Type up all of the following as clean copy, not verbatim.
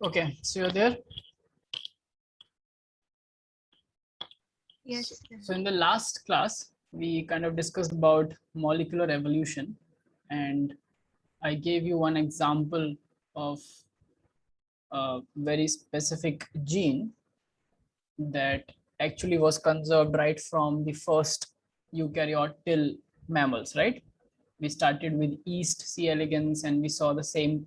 Okay, so you're there. Yes. So in the last class, we kind of discussed about molecular evolution, and I gave you one example of a very specific gene that actually was conserved right from the first eukaryote till mammals, right? We started with yeast C. elegans, and we saw the same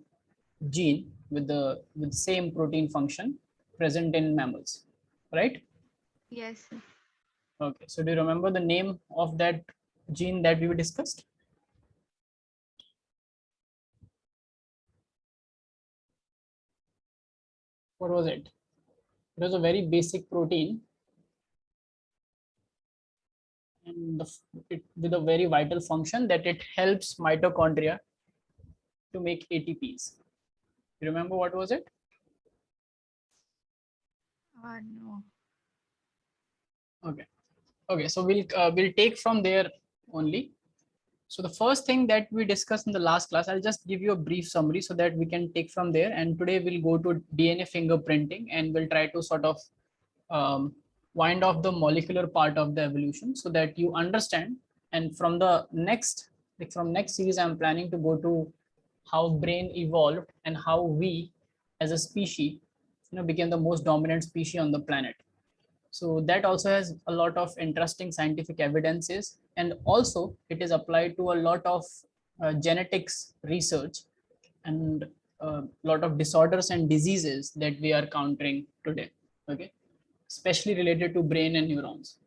gene with the same protein function present in mammals, right? Yes. Okay, so do you remember the name of that gene that we discussed? What was it? It was a very basic protein, and with a very vital function that it helps mitochondria to make ATPs. You remember what was it? No. Okay. Okay, so we'll take from there only. So the first thing that we discussed in the last class, I'll just give you a brief summary so that we can take from there. And today we'll go to DNA fingerprinting, and we'll try to sort of wind off the molecular part of the evolution so that you understand. And from the next, like from next series, I'm planning to go to how brain evolved and how we as a species, became the most dominant species on the planet. So that also has a lot of interesting scientific evidences, and also it is applied to a lot of genetics research and a lot of disorders and diseases that we are countering today. Okay, especially related to brain and neurons.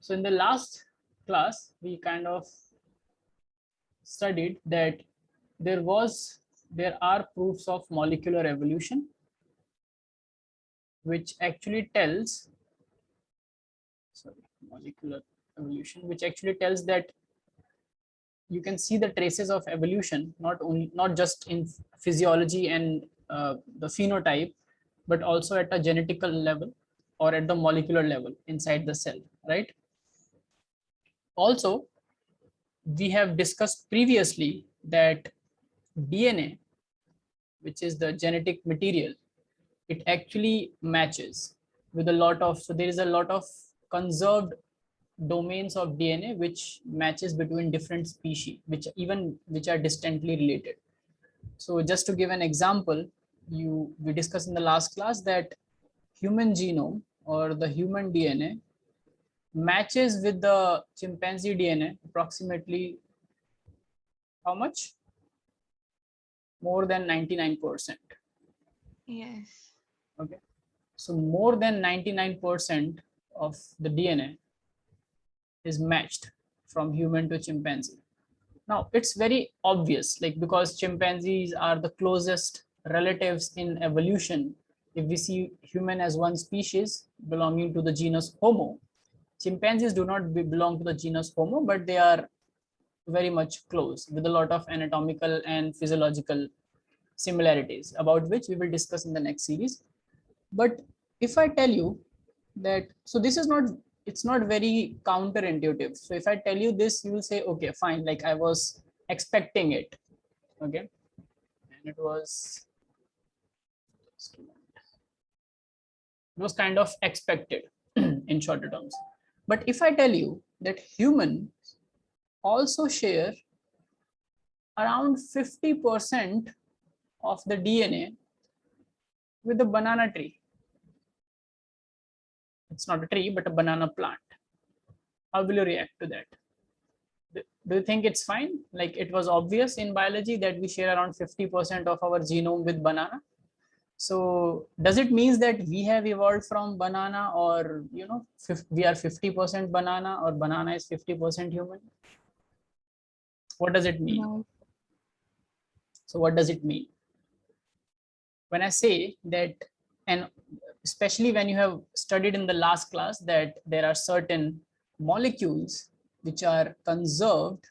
So in the last class, we kind of studied that there are proofs of molecular evolution, which actually tells sorry, molecular evolution, which actually tells that you can see the traces of evolution not just in physiology and the phenotype, but also at a genetical level or at the molecular level inside the cell, right? Also, we have discussed previously that DNA, which is the genetic material, it actually matches with a lot of, so there is a lot of conserved domains of DNA which matches between different species, which are distantly related. So just to give an example, we discussed in the last class that human genome or the human DNA matches with the chimpanzee DNA approximately how much? More than 99%. Yes. Okay. So more than 99% of the DNA is matched from human to chimpanzee. Now it's very obvious, like because chimpanzees are the closest relatives in evolution. If we see human as one species belonging to the genus Homo, chimpanzees do not belong to the genus Homo, but they are very much close with a lot of anatomical and physiological similarities, about which we will discuss in the next series. But if I tell you that, so this is not, it's not very counterintuitive. So if I tell you this, you will say, okay, fine, like I was expecting it. Okay. And it was kind of expected in shorter terms. But if I tell you that humans also share around 50% of the DNA with the banana tree, it's not a tree, but a banana plant, how will you react to that? Do you think it's fine? Like it was obvious in biology that we share around 50% of our genome with banana. So does it mean that we have evolved from banana, or we are 50% banana, or banana is 50% human? What does it mean? No. So what does it mean? When I say that, and especially when you have studied in the last class that there are certain molecules which are conserved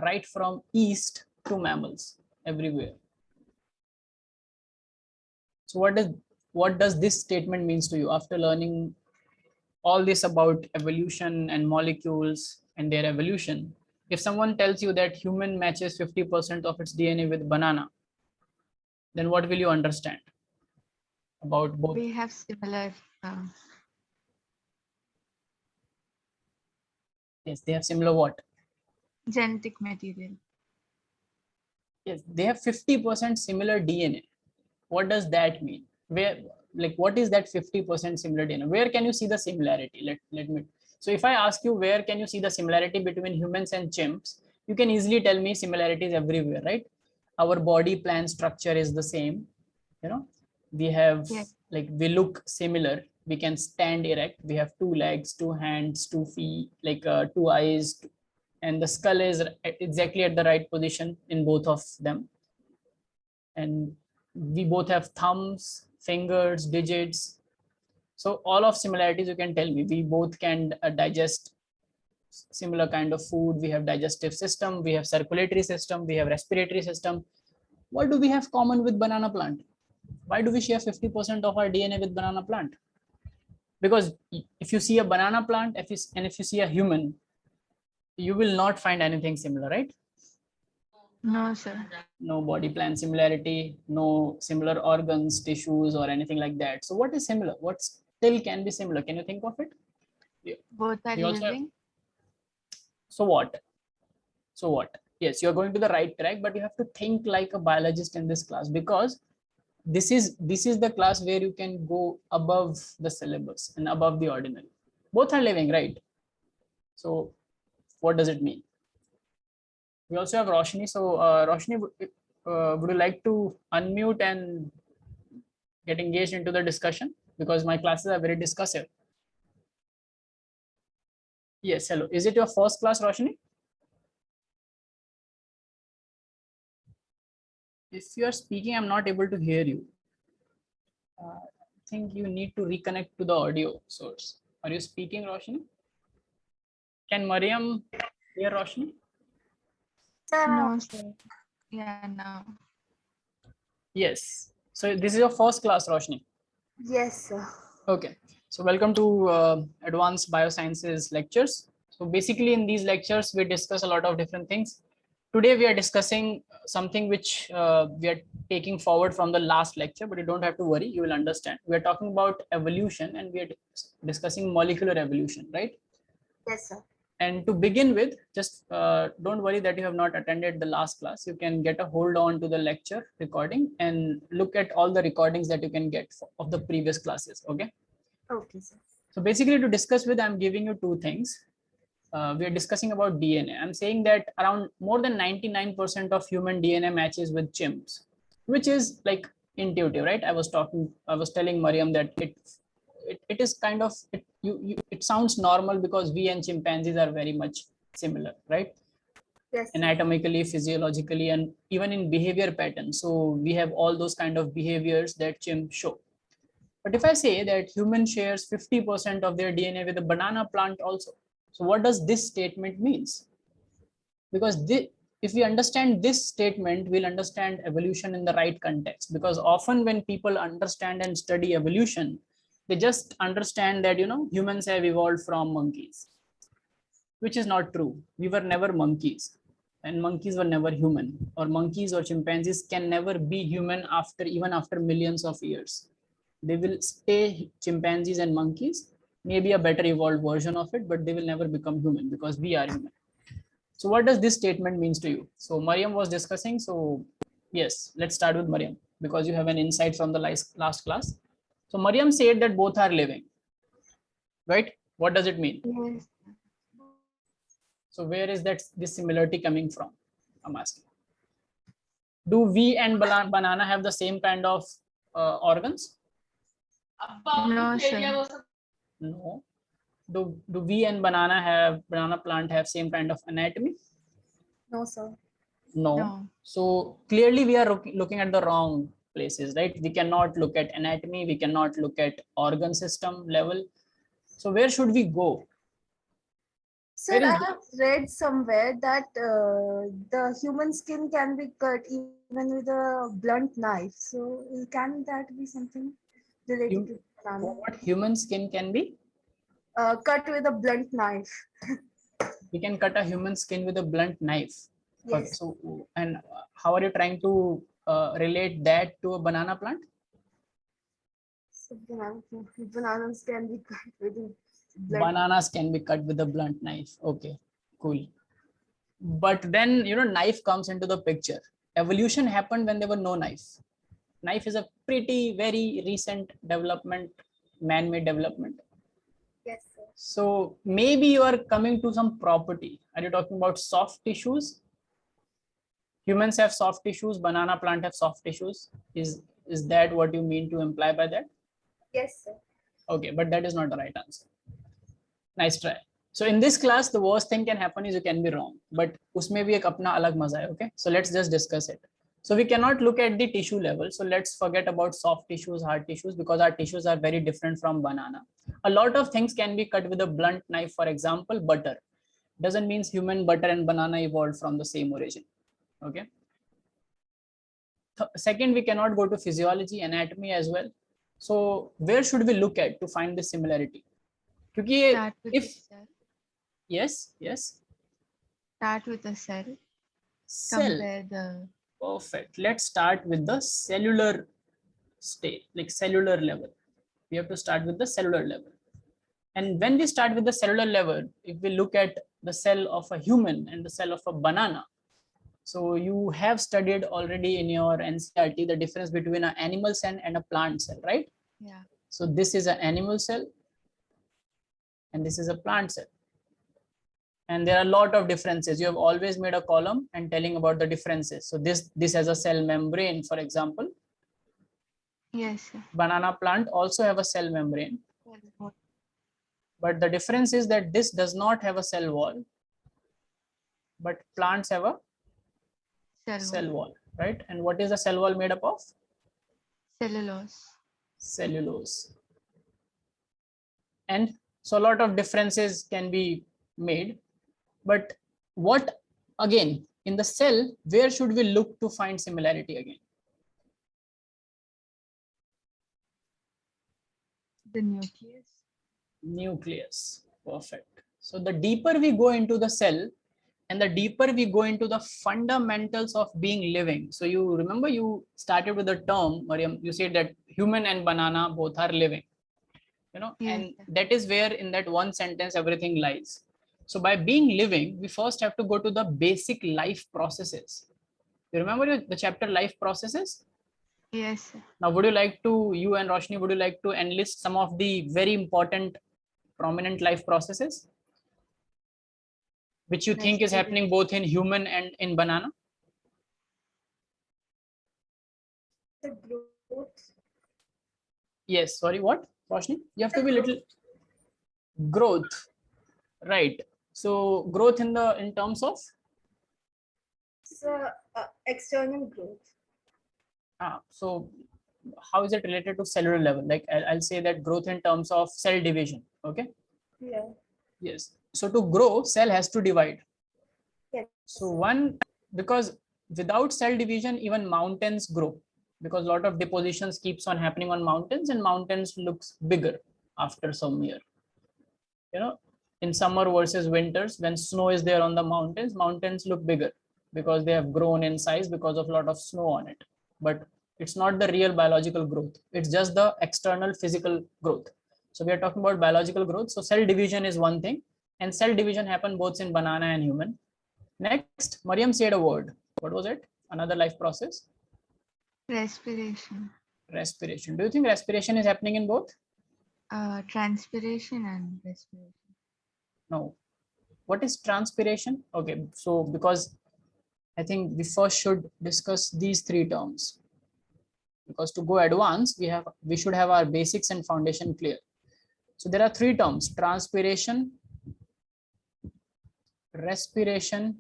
right from yeast to mammals everywhere. So what does this statement means to you after learning all this about evolution and molecules and their evolution? If someone tells you that human matches 50% of its DNA with banana, then what will you understand? about both? We have similar. Yes, they have similar what? Genetic material. Yes, they have 50% similar DNA. What does that mean? Where, like, what is that 50% similar DNA? Where can you see the similarity? Let me. So if I ask you where can you see the similarity between humans and chimps, you can easily tell me similarities everywhere, right? Our body plan structure is the same. You know, we have Yes. like we look similar. We can stand erect. We have two legs, two hands, two feet, like two eyes, and the skull is exactly at the right position in both of them. And we both have thumbs, fingers, digits. So all of similarities you can tell me. We both can digest similar kind of food. We have digestive system, we have circulatory system, we have respiratory system. What do we have common with banana plant? Why do we share 50% of our DNA with banana plant? Because if you see a banana plant, if you see a human, you will not find anything similar, right? No, sir. No body plan similarity, no similar organs, tissues, or anything like that. So what is similar? What still can be similar? Can you think of it? Both are We also have, living. so what? So what? Yes, you're going to the right track, but you have to think like a biologist in this class, because this is the class where you can go above the syllabus and above the ordinary. Both are living, right? So what does it mean? We also have Roshni. So Roshni, would you like to unmute and get engaged into the discussion, because my classes are very discussive. Yes, hello. Is it your first class, Roshni? If you are speaking, I'm not able to hear you. I think you need to reconnect to the audio source. Are you speaking, Roshni? Can Mariam hear Roshni? No, sir. Yeah, now. Yes. So this is your first class, Roshni. Yes, sir. Okay. So welcome to Advanced Biosciences lectures. So basically in these lectures, we discuss a lot of different things. Today we are discussing something which we are taking forward from the last lecture, but you don't have to worry, you will understand. We are talking about evolution and we are discussing molecular evolution, right? Yes, sir. And to begin with, just don't worry that you have not attended the last class. You can get a hold on to the lecture recording and look at all the recordings that you can get of the previous classes, okay? Okay, sir. So basically to discuss with, I'm giving you two things. We are discussing about DNA. I'm saying that around more than 99% of human DNA matches with chimps, which is like intuitive, right? I was telling Mariam that it is kind of, it sounds normal because we and chimpanzees are very much similar, right? Yes, sir. Anatomically, physiologically, and even in behavior patterns. So we have all those kind of behaviors that chimps show. But if I say that human shares 50% of their DNA with a banana plant also, so what does this statement means? Because if we understand this statement, we'll understand evolution in the right context. Because often when people understand and study evolution, they just understand that, humans have evolved from monkeys, which is not true. We were never monkeys, and monkeys were never human, or monkeys or chimpanzees can never be human even after millions of years. They will stay chimpanzees and monkeys, maybe a better evolved version of it, but they will never become human because we are human. So what does this statement means to you? So Mariam was discussing. So yes, let's start with Mariam because you have an insight from the last class. So Mariam said that both are living, right? What does it mean? Yes. So where is this similarity coming from? I'm asking. Do we and banana have the same kind of organs? No, sir. No. Do we and banana plant have same kind of anatomy? No, sir. No. No. So clearly we are looking at the wrong places, right? We cannot look at anatomy, we cannot look at organ system level. So where should we go? Sir, I have read somewhere that the human skin can be cut even with a blunt knife. So can that be something related to banana? What human skin can be? Cut with a blunt knife. We can cut a human skin with a blunt knife. Yes. Okay, so and how are you trying to relate that to a banana plant? So bananas can be cut with a blunt. Bananas can be cut with a blunt knife. Okay, cool. But then, knife comes into the picture. Evolution happened when there were no knife. Knife is a pretty very recent development, man-made development. Yes, sir. So maybe you are coming to some property. Are you talking about soft tissues? Humans have soft tissues, banana plant have soft tissues. Is that what you mean to imply by that? Yes, sir. Okay, but that is not the right answer. Nice try. So in this class, the worst thing can happen is you can be wrong, but usme bhi ek apna alag maza hai, okay? So let's just discuss it. So we cannot look at the tissue level. So let's forget about soft tissues, hard tissues, because our tissues are very different from banana. A lot of things can be cut with a blunt knife. For example, butter. Doesn't mean human butter and banana evolved from the same origin, okay? Second, we cannot go to physiology, anatomy as well. So where should we look at to find the similarity? Because Start with if the cell. yes, Start with the cell. cell. Compare the. Perfect. Let's start with the cellular state, like cellular level. We have to start with the cellular level. And when we start with the cellular level, if we look at the cell of a human and the cell of a banana, so you have studied already in your NCERT the difference between an animal cell and a plant cell, right? Yeah. So this is an animal cell and this is a plant cell. And there are a lot of differences. You have always made a column and telling about the differences. So this has a cell membrane, for example. Yes, sir. Banana plant also have a cell membrane. But the difference is that this does not have a cell wall, but plants have a cell wall, right? And what is the cell wall made up of? Cellulose. Cellulose. And so a lot of differences can be made. But what, again, in the cell, where should we look to find similarity again? The nucleus. Nucleus. Perfect. So the deeper we go into the cell and the deeper we go into the fundamentals of being living. So you remember you started with the term, Mariam, you said that human and banana both are living, Yes, and sir. that is where in that one sentence everything lies. So by being living, we first have to go to the basic life processes. You remember the chapter life processes? Yes, sir. Now, would you like to, you and Roshni, would you like to enlist some of the very important prominent life processes which you think is happening both in human and in banana? The growth. Yes, sorry, what, Roshni? You have to be little growth, right? So growth in terms of? So external growth. So how is it related to cellular level? Like I'll say that growth in terms of cell division, okay? Yeah. Yes. So to grow, cell has to divide. Yes. So because without cell division, even mountains grow, because a lot of depositions keeps on happening on mountains, and mountains looks bigger after some year. In summer versus winters, when snow is there on the mountains look bigger because they have grown in size because of a lot of snow on it. But it's not the real biological growth. It's just the external physical growth. So we are talking about biological growth. So cell division is one thing, and cell division happen both in banana and human. Next, Mariam said a word. What was it? Another life process? Respiration. Respiration. Do you think respiration is happening in both? Transpiration and respiration. No. What is transpiration? Okay, so because I think we first should discuss these three terms, because to go advanced, we should have our basics and foundation clear. So there are three terms: transpiration, respiration,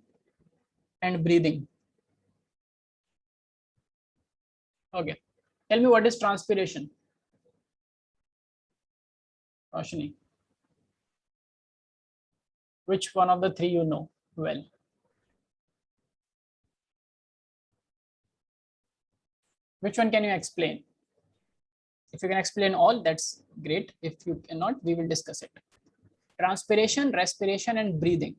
and breathing. Okay, tell me what is transpiration, Roshni? Which one of the three you know well? Which one can you explain? If you can explain all, that's great. If you cannot, we will discuss it. Transpiration, respiration, and breathing.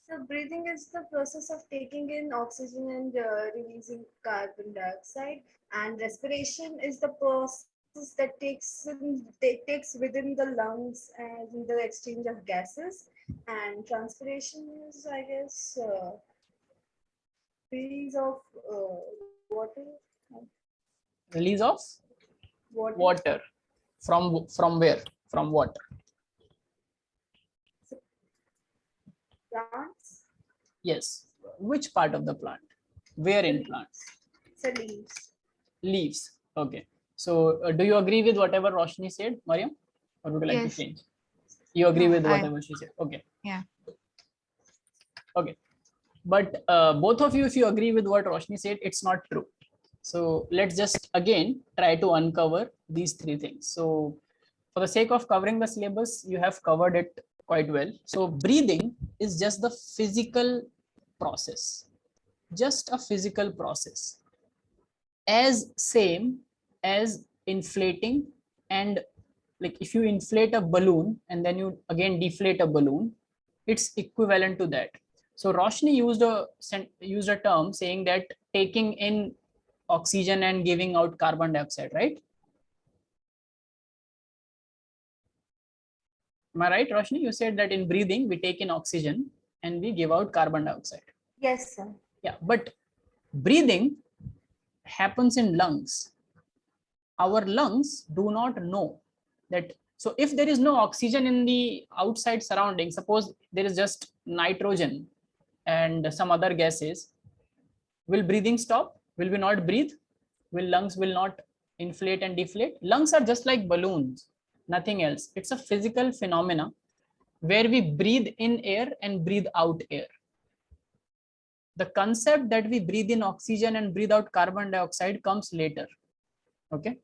So So breathing is the process of taking in oxygen and releasing carbon dioxide, and respiration is the process that takes within the lungs and the exchange of gases. And transpiration is, I guess, release of water. Release of water from where? From what? Plants. Yes. Which part of the plant? Where in plants? So leaves. Leaves. Okay. So do you agree with whatever Roshni said, Mariam? Or would you like Yes. to change? You agree No, with whatever she said? Okay. Yeah. Okay. But both of you, if you agree with what Roshni said, it's not true. So let's just again try to uncover these three things. So for the sake of covering the syllabus, you have covered it quite well. So breathing is just the physical process, just a physical process, as same as inflating. And like if you inflate a balloon and then you again deflate a balloon, it's equivalent to that. So Roshni used a term saying that taking in oxygen and giving out carbon dioxide, right? Am I right, Roshni? You said that in breathing we take in oxygen and we give out carbon dioxide. Yes, sir. Yeah, but breathing happens in lungs. Our lungs do not know that. So if there is no oxygen in the outside surrounding, suppose there is just nitrogen and some other gases, will breathing stop? Will we not breathe? Will lungs will not inflate and deflate? Lungs are just like balloons, nothing else. It's a physical phenomena where we breathe in air and breathe out air. The concept that we breathe in oxygen and breathe out carbon dioxide comes later. Okay,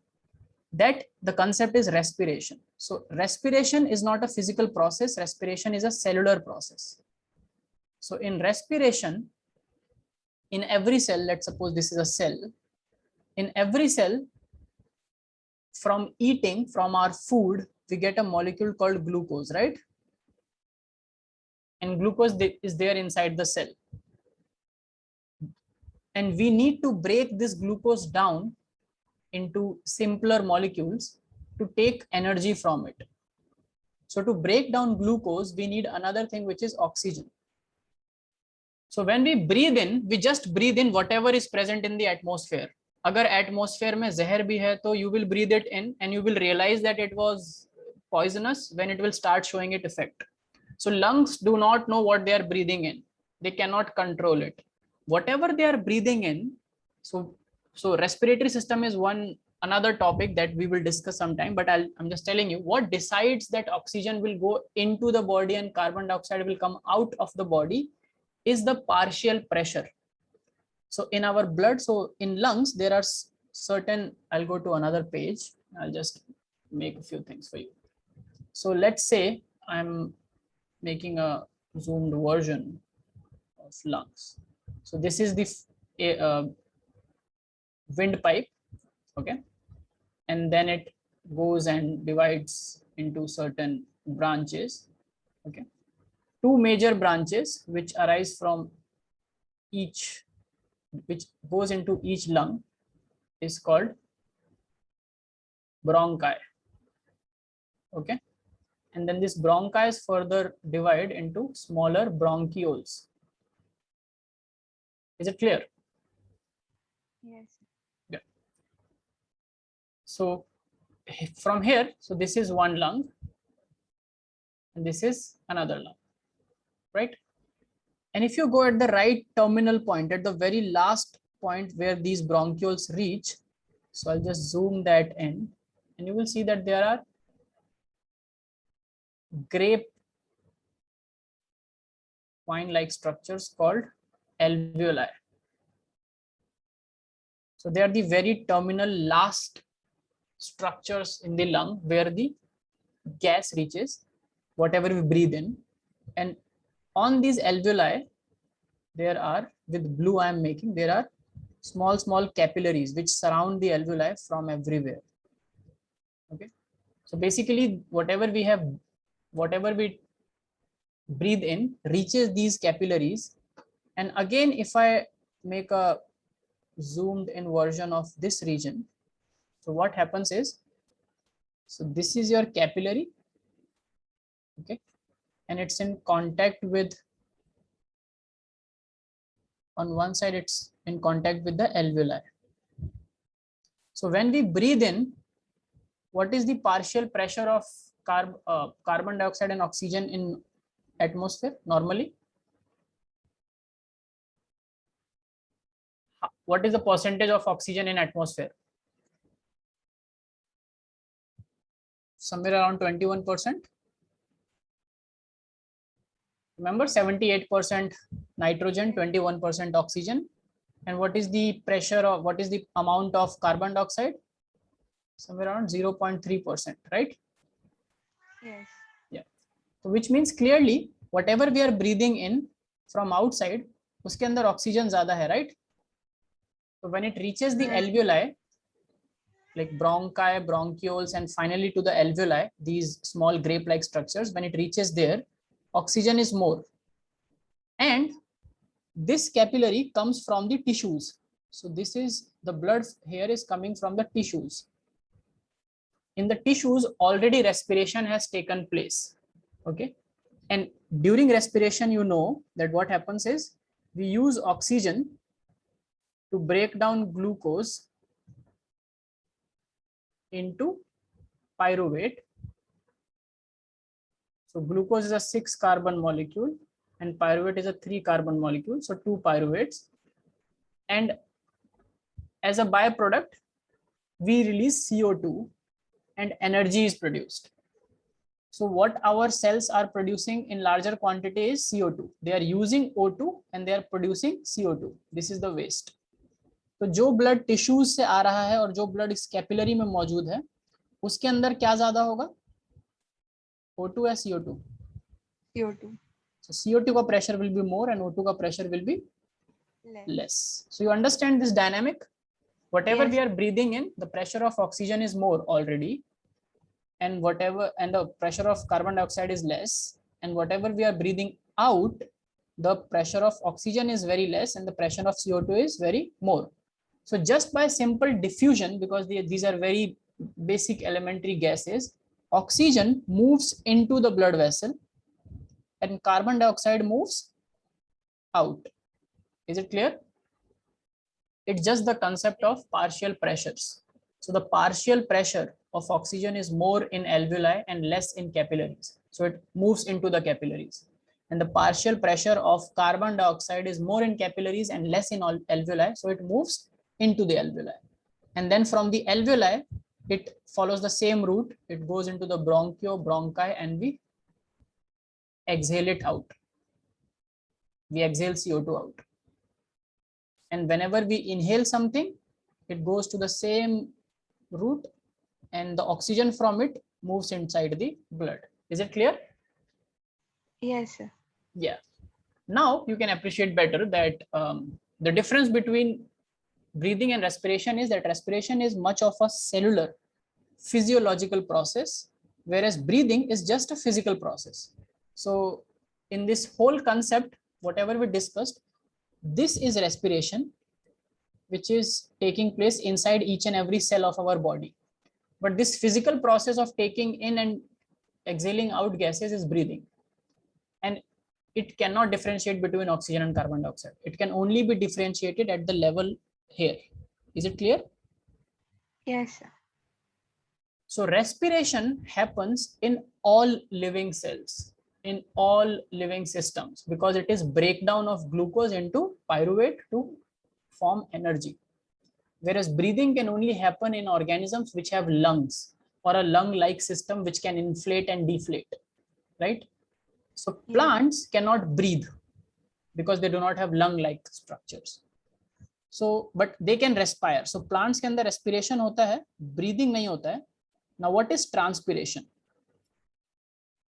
that the concept is respiration. So respiration is not a physical process, respiration is a cellular process. So in respiration, in every cell, let's suppose this is a cell, in every cell, from eating, from our food, we get a molecule called glucose, right? And glucose is there inside the cell. And we need to break this glucose down into simpler molecules to take energy from it. So to break down glucose, we need another thing, which is oxygen. So when we breathe in, we just breathe in whatever is present in the atmosphere. अगर atmosphere में जहर भी है, तो you will breathe it in and you will realize that it was poisonous when it will start showing its effect. So lungs do not know what they are breathing in. They cannot control it. Whatever they are breathing in, so respiratory system is another topic that we will discuss sometime, but I'm just telling you what decides that oxygen will go into the body and carbon dioxide will come out of the body is the partial pressure. So in our blood, so in lungs, there are certain, I'll go to another page. I'll just make a few things for you. So let's say I'm making a zoomed version of lungs. So this is the windpipe, okay? And then it goes and divides into certain branches, okay? Two major branches which arise from each, which goes into each lung, is called bronchi, okay? And then this bronchi is further divided into smaller bronchioles. Is it clear? Yes. Yeah. So from here, so this is one lung and this is another lung, right? And if you go at the right terminal point, at the very last point where these bronchioles reach, so I'll just zoom that in and you will see that there are grape vine-like structures called alveoli. So they are the very terminal last structures in the lung where the gas reaches, whatever we breathe in. And on these alveoli, there are, with blue I am making, there are small capillaries which surround the alveoli from everywhere. Okay. So basically whatever we breathe in reaches these capillaries. And again, if I make a zoomed in version of this region, so what happens is, so this is your capillary, okay, and it's in contact with, on one side it's in contact with the alveoli. So when we breathe in, what is the partial pressure of carbon dioxide and oxygen in atmosphere normally? What is the percentage of oxygen in atmosphere? Somewhere around 21%. Remember, 78% nitrogen, 21% oxygen. And what is the pressure of, what is the amount of carbon dioxide? Somewhere around 0.3%, right? Yes. Yeah. So which means clearly whatever we are breathing in from outside, uske andar oxygen zyada hai, right? So when it reaches the alveoli, like bronchi, bronchioles, and finally to the alveoli, these small grape-like structures, when it reaches there, oxygen is more. And this capillary comes from the tissues. So this is the blood here is coming from the tissues. In the tissues, already respiration has taken place. Okay. And during respiration, you know that what happens is we use oxygen to break down glucose into pyruvate. So glucose is a 6 carbon molecule and pyruvate is a 3 carbon molecule. So 2 pyruvates. And as a byproduct, we release CO2 and energy is produced. So what our cells are producing in larger quantity is CO2. They are using O2 and they are producing CO2. This is the waste. तो जो blood tissues से आ रहा है और जो blood इस capillary में मौजूद है, उसके अंदर क्या ज्यादा होगा? O2 या CO2? CO2. So CO2 का pressure will be more and O2 का pressure will be less. So you understand this dynamic? Whatever we are breathing in, the pressure of oxygen is more already, and the pressure of carbon dioxide is less, and whatever we are breathing out, the pressure of oxygen is very less and the pressure of CO2 is very more. So just by simple diffusion, because these are very basic elementary gases, oxygen moves into the blood vessel and carbon dioxide moves out. Is it clear? It's just the concept of partial pressures. So the partial pressure of oxygen is more in alveoli and less in capillaries. So it moves into the capillaries. And the partial pressure of carbon dioxide is more in capillaries and less in alveoli. So it moves into the alveoli. And then from the alveoli, it follows the same route. It goes into the bronchi, and we exhale it out. We exhale CO2 out. And whenever we inhale something, it goes to the same route and the oxygen from it moves inside the blood. Is it clear? Yes, sir. Yeah. Now you can appreciate better that the difference between breathing and respiration is that respiration is much of a cellular physiological process, whereas breathing is just a physical process. So in this whole concept, whatever we discussed, this is respiration, which is taking place inside each and every cell of our body. But this physical process of taking in and exhaling out gases is breathing. And it cannot differentiate between oxygen and carbon dioxide. It can only be differentiated at the level here. Is it clear? Yes, sir. So respiration happens in all living cells, in all living systems, because it is breakdown of glucose into pyruvate to form energy. Whereas breathing can only happen in organisms which have lungs or a lung-like system which can inflate and deflate, right? So plants cannot breathe because they do not have lung-like structures. So, but they can respire. So plants के अंदर respiration होता है, breathing नहीं होता है. Now, what is transpiration?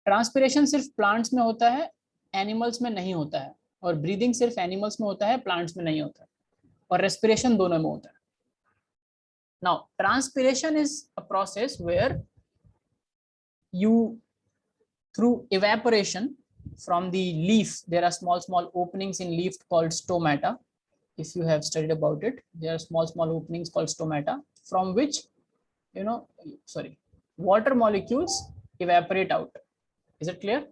Transpiration सिर्फ plants में होता है, animals में नहीं होता है, और breathing सिर्फ animals में होता है, plants में नहीं होता है, और respiration दोनों में होता है. Now, transpiration is a process where you, through evaporation, from the leaf, there are small openings in leaf called stomata. If you have studied about it, there are small openings called stomata, from which, water molecules evaporate out. Is it clear? So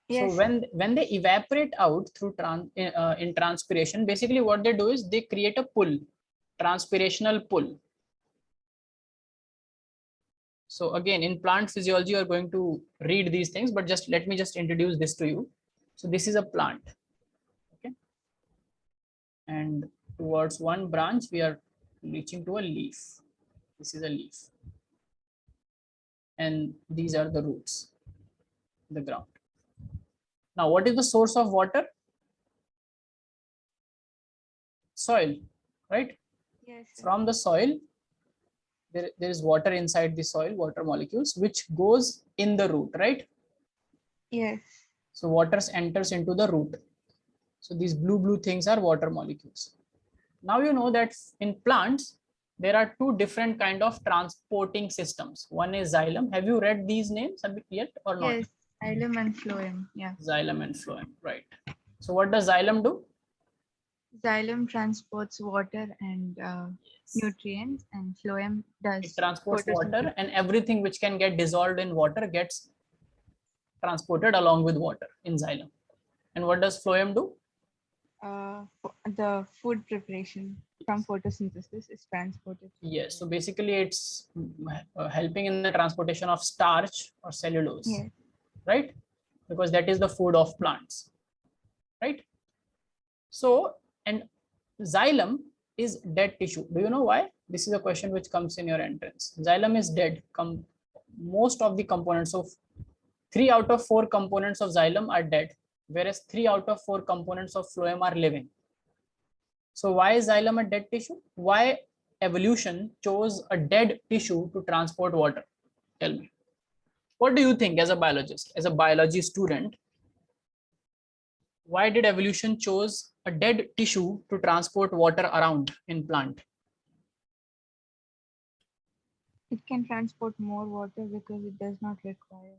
Yes, sir. when they evaporate out through in transpiration, basically what they do is they create a pull, transpirational pull. So again, in plant physiology, you are going to read these things, but just let me just introduce this to you. So this is a plant, okay, and towards one branch we are reaching to a leaf. This is a leaf, and these are the roots, the ground. Now, what is the source of water? Soil, right? Yes, sir. From the soil, there is water inside the soil, water molecules, which goes in the root, right? Yes. So water enters into the root. So these blue things are water molecules. Now you know that in plants, there are two different kind of transporting systems. One is xylem. Have you read these names yet or not? Yes. Xylem and phloem. Yeah. Xylem and phloem, right. So what does xylem do? Xylem transports water and nutrients, and phloem does It transports photosynthesis. water, and everything which can get dissolved in water gets transported along with water in xylem. And what does phloem do? The food preparation from photosynthesis is transported. Yes, so basically it's helping in the transportation of starch or cellulose, Yes. right? Because that is the food of plants, right? So, and xylem is dead tissue. Do you know why? This is a question which comes in your entrance. Xylem is dead. Most of the components of 3 out of 4 components of xylem are dead, whereas 3 out of 4 components of phloem are living. So why is xylem a dead tissue? Why evolution chose a dead tissue to transport water? Tell me. What do you think as a biologist, as a biology student? Why did evolution chose a dead tissue to transport water around in plant? It can transport more water because it does not require.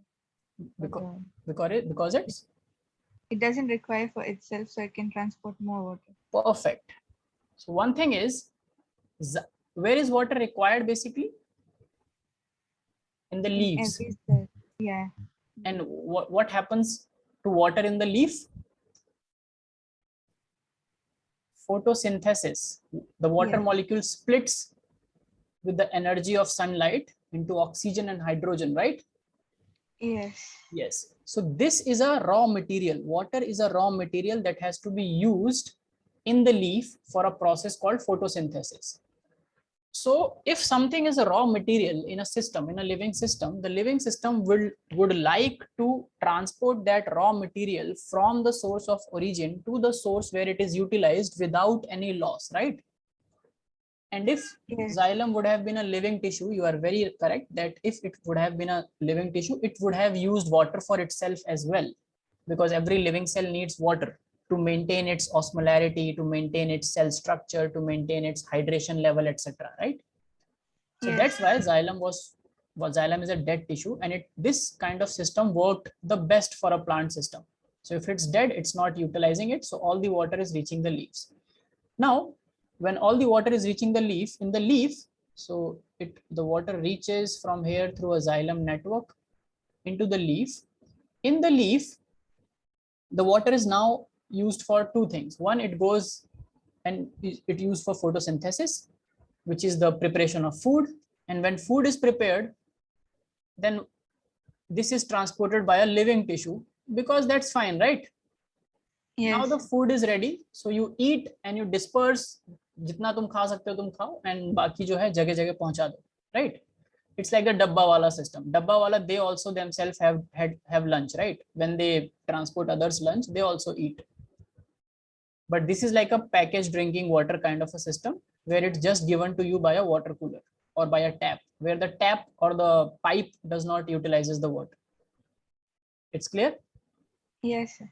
Because it's it doesn't require for itself, so it can transport more water. perfect. So one thing is, where is water required basically? In the leaves. Every cell. Yeah. And what happens to water in the leaf? Photosynthesis. The water Yes. molecule splits with the energy of sunlight into oxygen and hydrogen, right? Yes. Yes. So this is a raw material. Water is a raw material that has to be used in the leaf for a process called photosynthesis. So if something is a raw material in a system, in a living system, the living system would like to transport that raw material from the source of origin to the source where it is utilized without any loss, right? And if Yes. xylem would have been a living tissue, you are very correct that if it would have been a living tissue, it would have used water for itself as well, because every living cell needs water to maintain its osmolarity, to maintain its cell structure, to maintain its hydration level, etc. Right? So Yes. that's why xylem is a dead tissue, and this kind of system worked the best for a plant system. So if it's dead, it's not utilizing it, so all the water is reaching the leaves. Now, when all the water is reaching the leaf, in the leaf, so the water reaches from here through a xylem network into the leaf. In the leaf, the water is now used for two things. One, it goes and it used for photosynthesis, which is the preparation of food. And when food is prepared, then this is transported by a living tissue, because that's fine, right? Yes. Now the food is ready, so you eat and you disperse. जितना तुम खा सकते हो तुम खाओ, and बाकी जो है जगह जगह पहुंचा दो, right? It's like the dabba wala system. Dabba wala, they also themselves have lunch, right? When they transport others' lunch, they also eat. But this is like a packaged drinking water kind of a system, where it's just given to you by a water cooler or by a tap, where the tap or the pipe does not utilizes the water. It's clear? Yes, sir.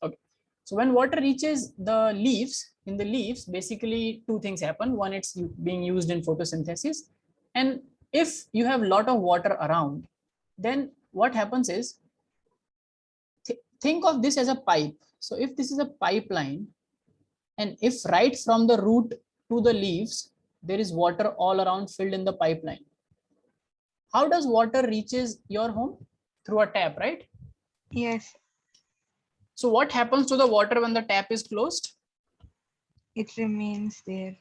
Okay. So when water reaches the leaves, in the leaves, basically two things happen. One, it's being used in photosynthesis. And if you have a lot of water around, then what happens is think of this as a pipe. So if this is a pipeline, and if right from the root to the leaves, there is water all around filled in the pipeline. How does water reaches your home? Through a tap, right? Yes, So what happens to the water when the tap is closed? it remains there.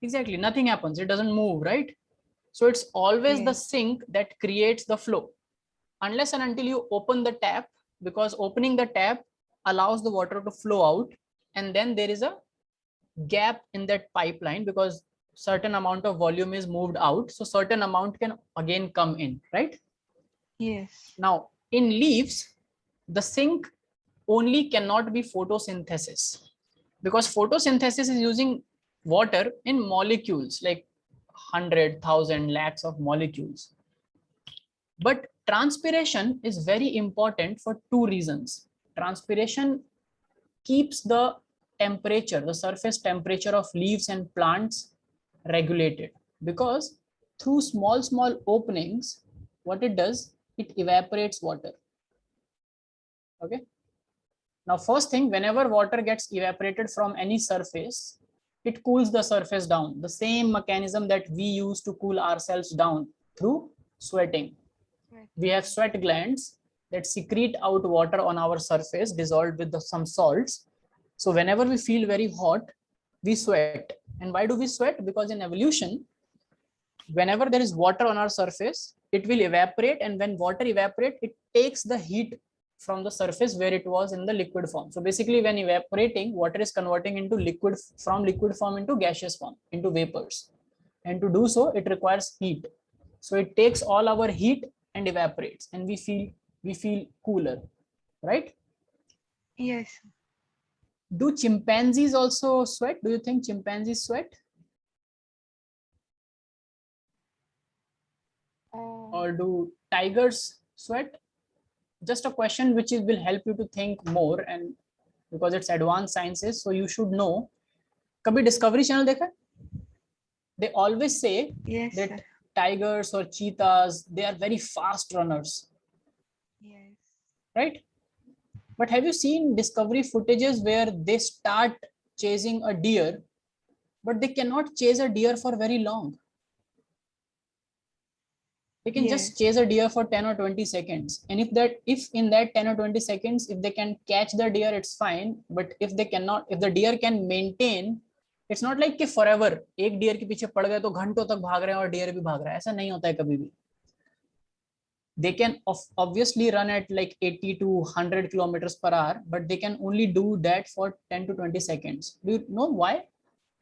Exactly, nothing happens. It doesn't move, right? So it's always the Yes. sink that creates the flow. Unless and until you open the tap, because opening the tap allows the water to flow out, and then there is a gap in that pipeline because certain amount of volume is moved out, so certain amount can again come in, right? Yes. Now in leaves, the sink only cannot be photosynthesis, because photosynthesis is using water in molecules, like 100,000 lakhs of molecules. But transpiration is very important for two reasons. Transpiration keeps the temperature, the surface temperature of leaves and plants regulated, because through small openings, what it does, it evaporates water. Okay. Now, first thing, whenever water gets evaporated from any surface, it cools the surface down. The same mechanism that we use to cool ourselves down through sweating. We have sweat glands that secrete out water on our surface dissolved with some salts. So whenever we feel very hot, we sweat. And why do we sweat? Because in evolution, whenever there is water on our surface, it will evaporate, and when water evaporates, it takes the heat from the surface where it was in the liquid form. So basically, when evaporating, water is converting into liquid, from liquid form into gaseous form, into vapors. And to do so, it requires heat. So it takes all our heat and evaporates, and we feel cooler, right? Yes. Do chimpanzees also sweat? Do you think chimpanzees sweat? Or do tigers sweat? Just a question which will help you to think more, and because it's advanced sciences, so you should know. Kabhi Discovery Channel dekha? They always say Yes, that sir. tigers or cheetahs, they are very fast runners, Yes. right? But have you seen Discovery footages where they start chasing a deer, but they cannot chase a deer for very long? They can just Yes. chase a deer for 10 or 20 seconds. And if in that 10 or 20 seconds, if they can catch the deer, it's fine. But if they cannot, if the deer can maintain, it's not like कि forever एक deer के पीछे पड़ गए तो घंटों तक भाग रहे हैं और deer भी भाग रहा है. ऐसा नहीं होता है कभी भी. They can obviously run at like 80 to 100 kilometers per hour, but they can only do that for 10 to 20 seconds. Do you know why?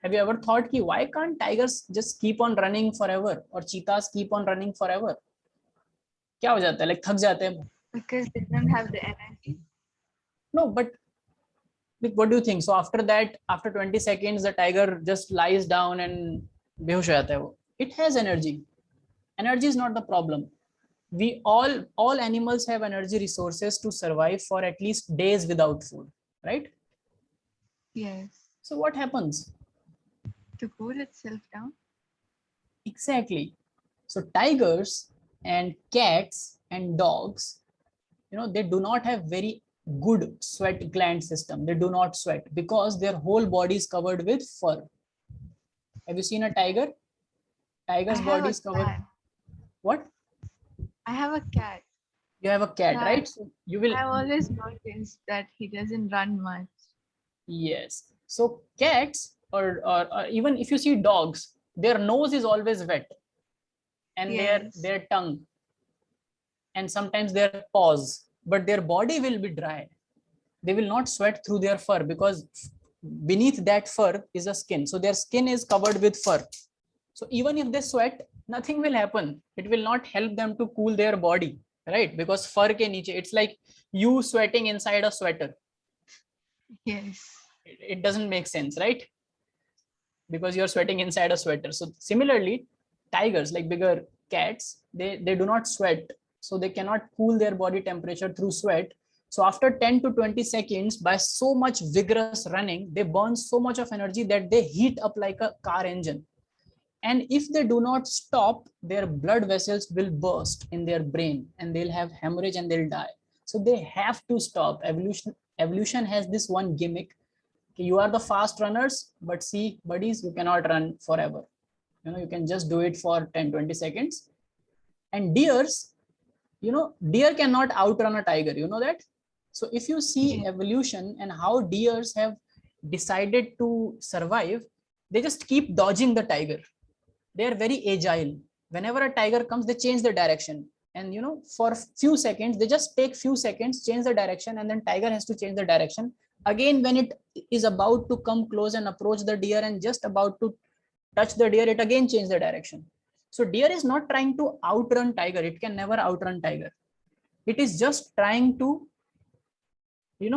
Have you ever thought कि why can't tigers just keep on running forever or cheetahs keep on running forever? क्या हो जाता है? Like थक जाते हैं? Because they don't have the energy. No, but like, what do you think? So after that, after 20 seconds, the tiger just lies down and बेहोश हो जाता है वो. It has energy. Energy is not the problem. We all animals have energy resources to survive for at least days without food, right? Yes. So what happens? To cool itself down. Exactly. So tigers and cats and dogs, they do not have very good sweat gland system. They do not sweat because their whole body is covered with fur. Have you seen a tiger? Tiger's body is covered. What? I have a cat. You have a cat, But right? So you will. I've always noticed that he doesn't run much. Yes. So cats or even if you see dogs, their nose is always wet, and Yes. their tongue, and sometimes their paws, but their body will be dry. They will not sweat through their fur because beneath that fur is a skin. So their skin is covered with fur. So even if they sweat, nothing will happen. It will not help them to cool their body, right? Because fur ke niche, it's like you sweating inside a sweater. Yes. It doesn't make sense, right? Because you're sweating inside a sweater. So similarly, tigers, like bigger cats, they do not sweat. So they cannot cool their body temperature through sweat. So after 10 to 20 seconds, by so much vigorous running, they burn so much of energy that they heat up like a car engine. And if they do not stop, their blood vessels will burst in their brain and they'll have hemorrhage and they'll die. So they have to stop. Evolution has this one gimmick. You are the fast runners, but see, buddies, you cannot run forever. You can just do it for 10-20 seconds. And deers, deer cannot outrun a tiger, that. So if you see evolution and how deers have decided to survive, they just keep dodging the tiger. They are very agile. Whenever a tiger comes, they change the direction. And for few seconds, they just take few seconds, change the direction, and then tiger has to change the direction. Again, when it is about to come close and approach the deer and just about to touch the deer, it again changes the direction. So deer is not trying to outrun tiger. It can never outrun tiger. It is just trying to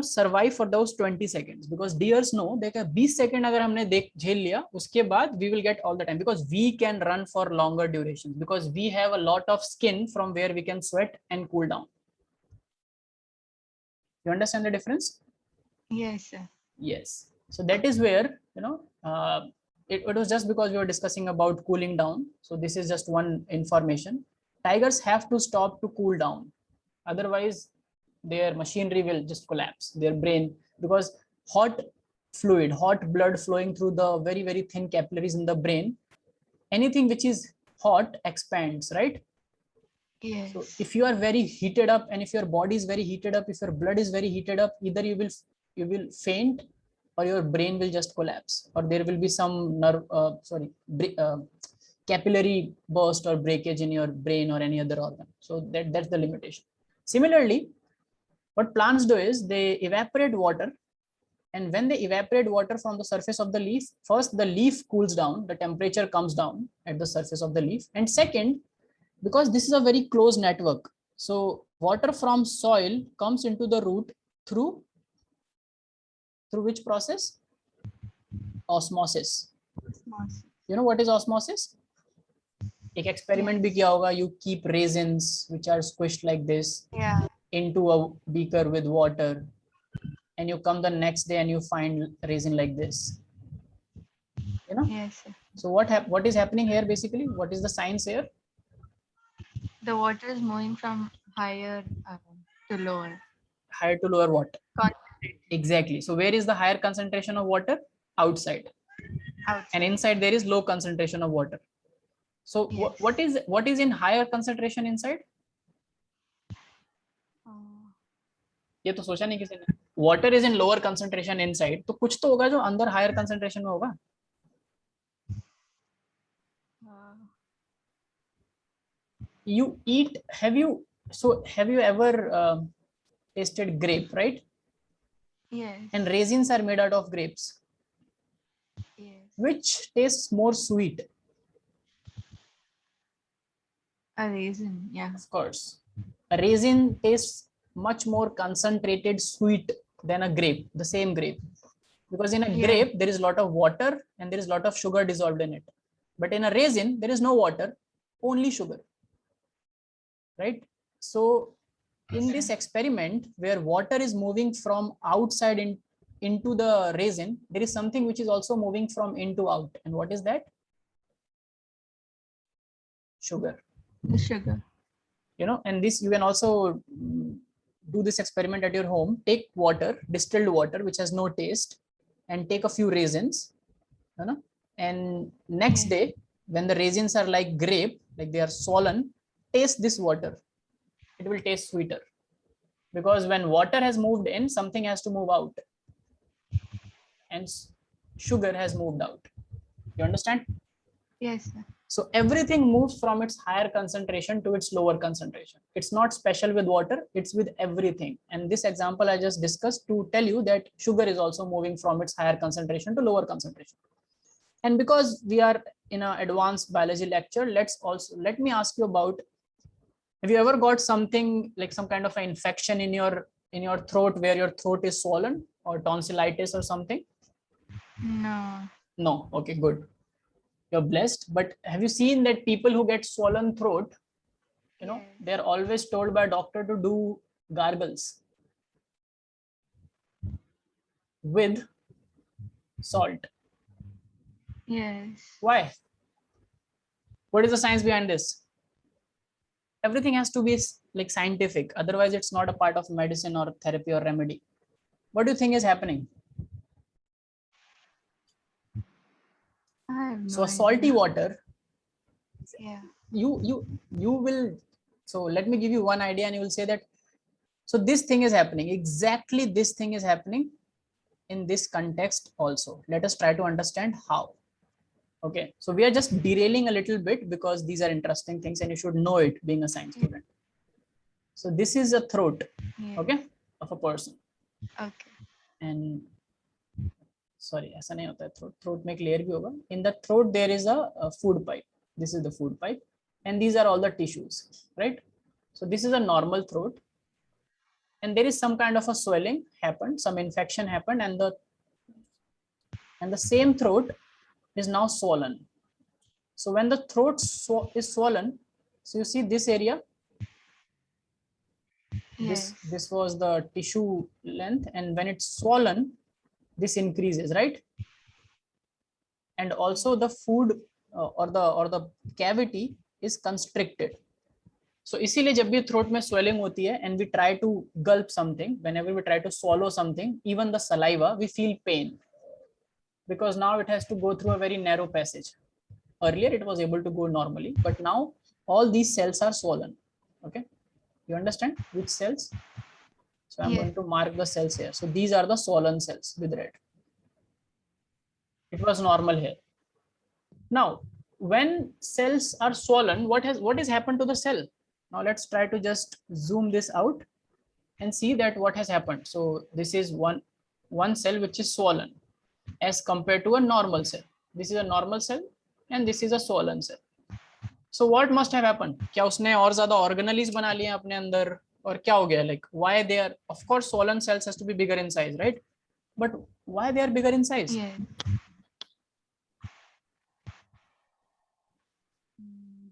survive for those 20 seconds, because deers know that 20 seconds अगर हमने झेल लिया, उसके बाद we will get all the time, because we can run for longer durations, because we have a lot of skin from where we can sweat and cool down. You understand the difference? Yes, sir. Yes. So that is where it was just because we were discussing about cooling down. So this is just one information. Tigers have to stop to cool down, otherwise their machinery will just collapse, their brain, because hot blood flowing through the very, very thin capillaries in the brain, anything which is hot expands, right? Yes. So if you are very heated up, and if your body is very heated up, if your blood is very heated up, either you will faint, or your brain will just collapse, or there will be some capillary burst or breakage in your brain or any other organ. So that's the limitation. Similarly, what plants do is they evaporate water, and when they evaporate water from the surface of the leaf, first the leaf cools down, the temperature comes down at the surface of the leaf, and second, because this is a very close network, so water from soil comes into the root through which process? Osmosis. You know what is osmosis? एक experiment भी किया होगा. You keep raisins which are squished like this into a beaker with water, and you come the next day and you find raisin like this. Yes, sir. So what is happening here basically? What is the science here? The water is moving from higher to lower. Higher to lower what? Concentrate. Exactly. So where is the higher concentration of water? Outside. And inside there is low concentration of water. So Yes. what is in higher concentration inside? ये तो सोचा नहीं किसी ने. Water is in lower concentration inside. तो कुछ तो होगा जो अंदर higher concentration में होगा. You eat. Have you ever tasted grape, right? Yes. And raisins are made out of grapes. Yes. Which tastes more sweet? A raisin, yeah. Of course. A raisin tastes much more concentrated sweet than a grape, the same grape. Because in a grape, there is a lot of water and there is a lot of sugar dissolved in it. But in a raisin, there is no water, only sugar. Right? So in this experiment where water is moving from outside into the raisin, there is something which is also moving from in to out. And what is that? Sugar. The sugar. And this you can also do this experiment at your home. Take water, distilled water, which has no taste, and take a few raisins, and next day when the raisins are like grape, like they are swollen, taste this water. It will taste sweeter, because when water has moved in, something has to move out, and sugar has moved out. You understand? Yes, sir. So everything moves from its higher concentration to its lower concentration. It's not special with water, it's with everything. And this example I just discussed to tell you that sugar is also moving from its higher concentration to lower concentration. And because we are in an advanced biology lecture, let me ask you about, have you ever got something like some kind of an infection in your throat, where your throat is swollen, or tonsillitis or something? No. No. Okay, good. You're blessed. But have you seen that people who get swollen throat, they're always told by a doctor to do gargles with salt? Yes. Why? What is the science behind this? everything has to be like scientific, otherwise it's not a part of medicine or therapy or remedy. What do you think is happening? I have So no a salty idea. water, Yeah. you will, so let me give you one idea and you will say that, so this thing is happening, exactly this thing is happening in this context also. Let us try to understand how. Okay, so we are just derailing a little bit because these are interesting things and you should know it being a science student. So this is a throat, Yeah. okay, of a person. Okay. And sorry, ऐसा नहीं होता है, throat में clear भी होगा. In the throat there is a food pipe. This is the food pipe, and these are all the tissues, right? So this is a normal throat, and there is some kind of a swelling happened, some infection happened, and the same throat is now swollen. So when the throat is swollen, so you see this area, Yes. this was the tissue length, and when it's swollen, this increases, right? And also the food or the cavity is constricted. So इसीलिए जब भी throat में swelling होती है and we try to gulp something, whenever we try to swallow something, even the saliva, we feel pain because now it has to go through a very narrow passage. Earlier it was able to go normally, but now all these cells are swollen. Okay, you understand which cells? So I'm going to mark the cells here. So these are the swollen cells with red. It was normal here. Now, when cells are swollen, what is happened to the cell? Now let's try to just zoom this out and see that what has happened. So this is one cell which is swollen as compared to a normal cell. This is a normal cell and this is a swollen cell. So what must have happened? क्या उसने और ज़्यादा organelles बना लिए अपने अंदर और क्या हो गया? Like why they are, of course swollen cells has to be bigger in size, right? But why they are bigger in size? Yeah.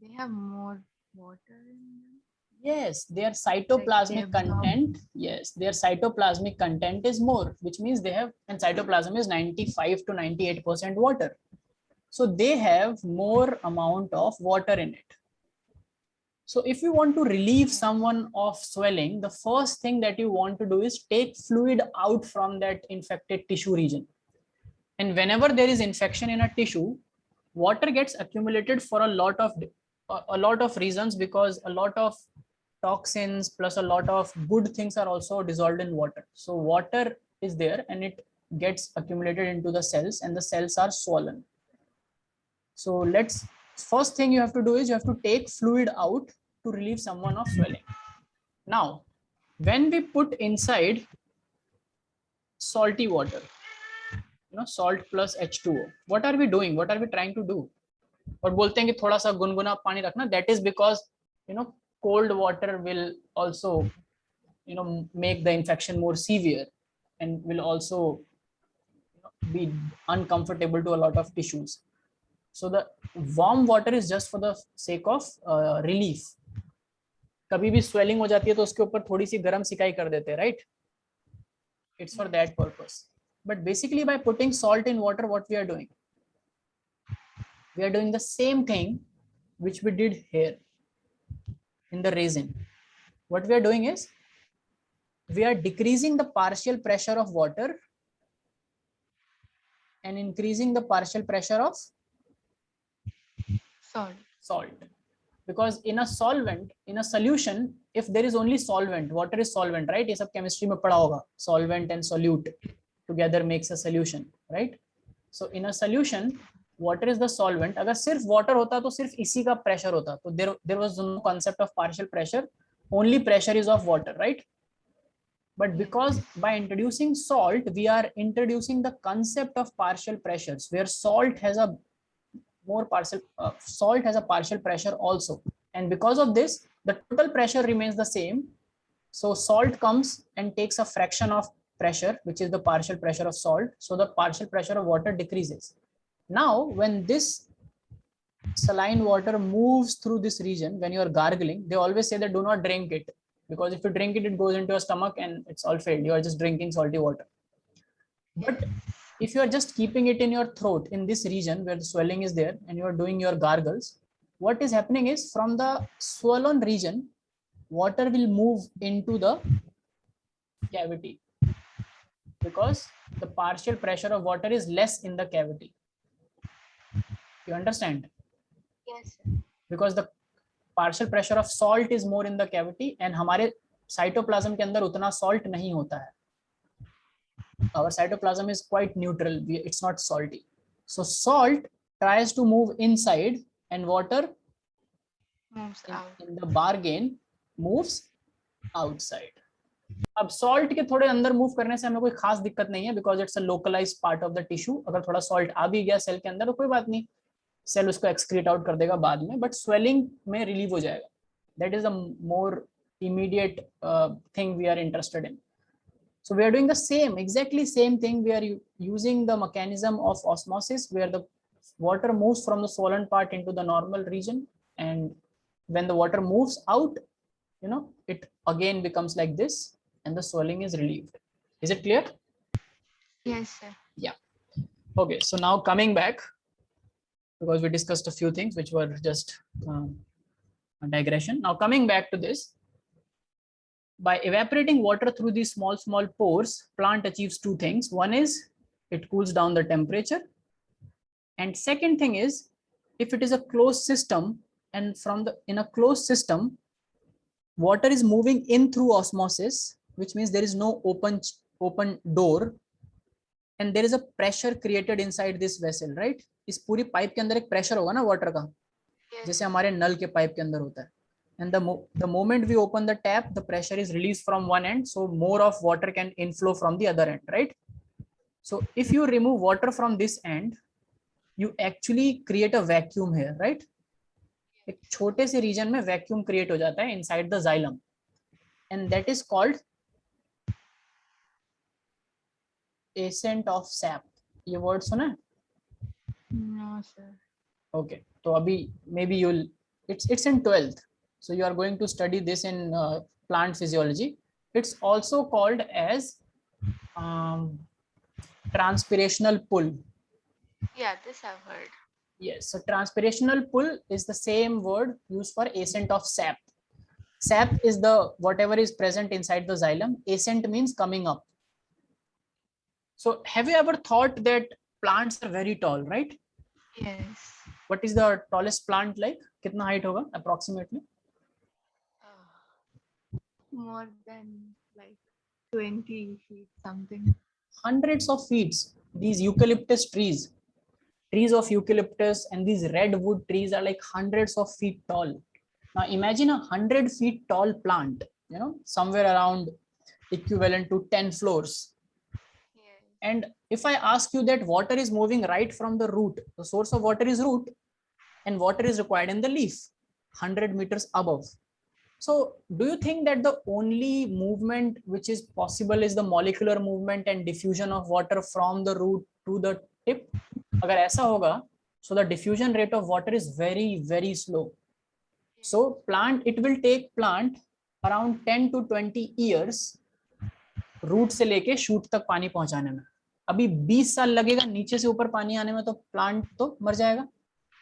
They have more water in them. Yes, their cytoplasmic content. Yes, their cytoplasmic content is more, which means they have, and cytoplasm is 95 to 98% water. So they have more amount of water in it. So if you want to relieve someone of swelling, the first thing that you want to do is take fluid out from that infected tissue region. And whenever there is infection in a tissue, water gets accumulated for a lot of reasons, because a lot of toxins plus a lot of good things are also dissolved in water. So water is there and it gets accumulated into the cells and the cells are swollen. So first thing you have to do is you have to take fluid out to relieve someone of swelling. Now, when we put inside salty water, salt plus H2O, what are we doing? What are we trying to do? और बोलते हैं कि थोड़ा सा गुनगुना पानी रखना. That is because cold water will also make the infection more severe and will also be uncomfortable to a lot of tissues. So the warm water is just for the sake of relief. कभी भी swelling हो जाती है तो उसके ऊपर थोड़ी सी गर्म सिकाई कर देते हैं, right? It's for that purpose. But basically by putting salt in water, what we are doing? We are doing the same thing which we did here in the resin. What we are doing is we are decreasing the partial pressure of water and increasing the partial pressure of salt. Because in a solvent, in a solution, if there is only solvent, water is solvent, right? ये सब chemistry में पढ़ा होगा. Solvent and solute together makes a solution, right? So in a solution, water is the solvent. अगर सिर्फ water होता तो सिर्फ इसी का pressure होता. तो there was no concept of partial pressure. Only pressure is of water, right? But because by introducing salt, we are introducing the concept of partial pressures, where salt has a partial pressure also, and because of this, the total pressure remains the same. So salt comes and takes a fraction of pressure, which is the partial pressure of salt. So the partial pressure of water decreases. Now, when this saline water moves through this region, when you are gargling, they always say that do not drink it, because if you drink it, it goes into your stomach and it's all failed. You are just drinking salty water. But if you are just keeping it in your throat, in this region where the swelling is there, and you are doing your gargles, what is happening is from the swollen region, water will move into the cavity because the partial pressure of water is less in the cavity. You understand? Yes, sir. Because the partial pressure of salt is more in the cavity and हमारे cytoplasm के अंदर उतना salt नहीं होता है. Our cytoplasm is quite neutral. It's not salty. So salt tries to move inside and water Moves out. in the bargain moves outside. अब salt के थोड़े अंदर move करने से हमें कोई खास दिक्कत नहीं है because it's a localized part of the tissue. अगर थोड़ा salt आ भी गया सेल के अंदर तो कोई बात नहीं, सेल उसको excrete out कर देगा बाद में, but swelling में relieve हो जाएगा. That is a more immediate thing we are interested in. So we are doing the same, exactly same thing. We are using the mechanism of osmosis where the water moves from the swollen part into the normal region, and when the water moves out, you know, it again becomes like this and the swelling is relieved. Is it clear? Yes, sir. Yeah. Okay, so now coming back, because we discussed a few things which were just a digression. Now coming back to this, by evaporating water through these small pores, plant achieves two things. One is it cools down the temperature, and second thing is, if it is a closed system and in a closed system, water is moving in through osmosis, which means there is no open door, and there is a pressure created inside this vessel, right? इस पूरी pipe के अंदर एक pressure होगा ना water का, जैसे हमारे नल के पाइप के अंदर होता है. And the moment we open the tap, the pressure is released from one end, so more of water can inflow from the other end, right? So if you remove water from this end, you actually create a vacuum here, right? एक छोटे से reason में vacuum create हो जाता है inside the xylem, and that is called ascent of sap. ये word सुना है? No, sir. Okay, तो अभी maybe it's in 12th, so you are going to study this in plant physiology. It's also called as transpirational pull. Yeah, this I've heard. Yes, so transpirational pull is the same word used for ascent of sap. Sap is the whatever is present inside the xylem. Ascent means coming up. So have you ever thought that plants are very tall, right? Yes. What is the tallest plant like? कितना height होगा approximately? More than like 20 feet something. Hundreds of feet. These eucalyptus trees of eucalyptus and these redwood trees are like hundreds of feet tall. Now imagine 100 feet tall plant, you know, somewhere around equivalent to 10 floors. Yes. And if I ask you that water is moving right from the root, the source of water is root, and water is required in the leaf 100 meters above. So do you think that the only movement which is possible is the molecular movement and diffusion of water from the root to the tip? अगर ऐसा होगा, so the diffusion rate of water is very, very slow. So it will take plant around 10 to 20 years root से लेके shoot तक पानी पहुंचाने में. अभी 20 साल लगेगा नीचे से ऊपर पानी आने में, तो plant तो मर जाएगा.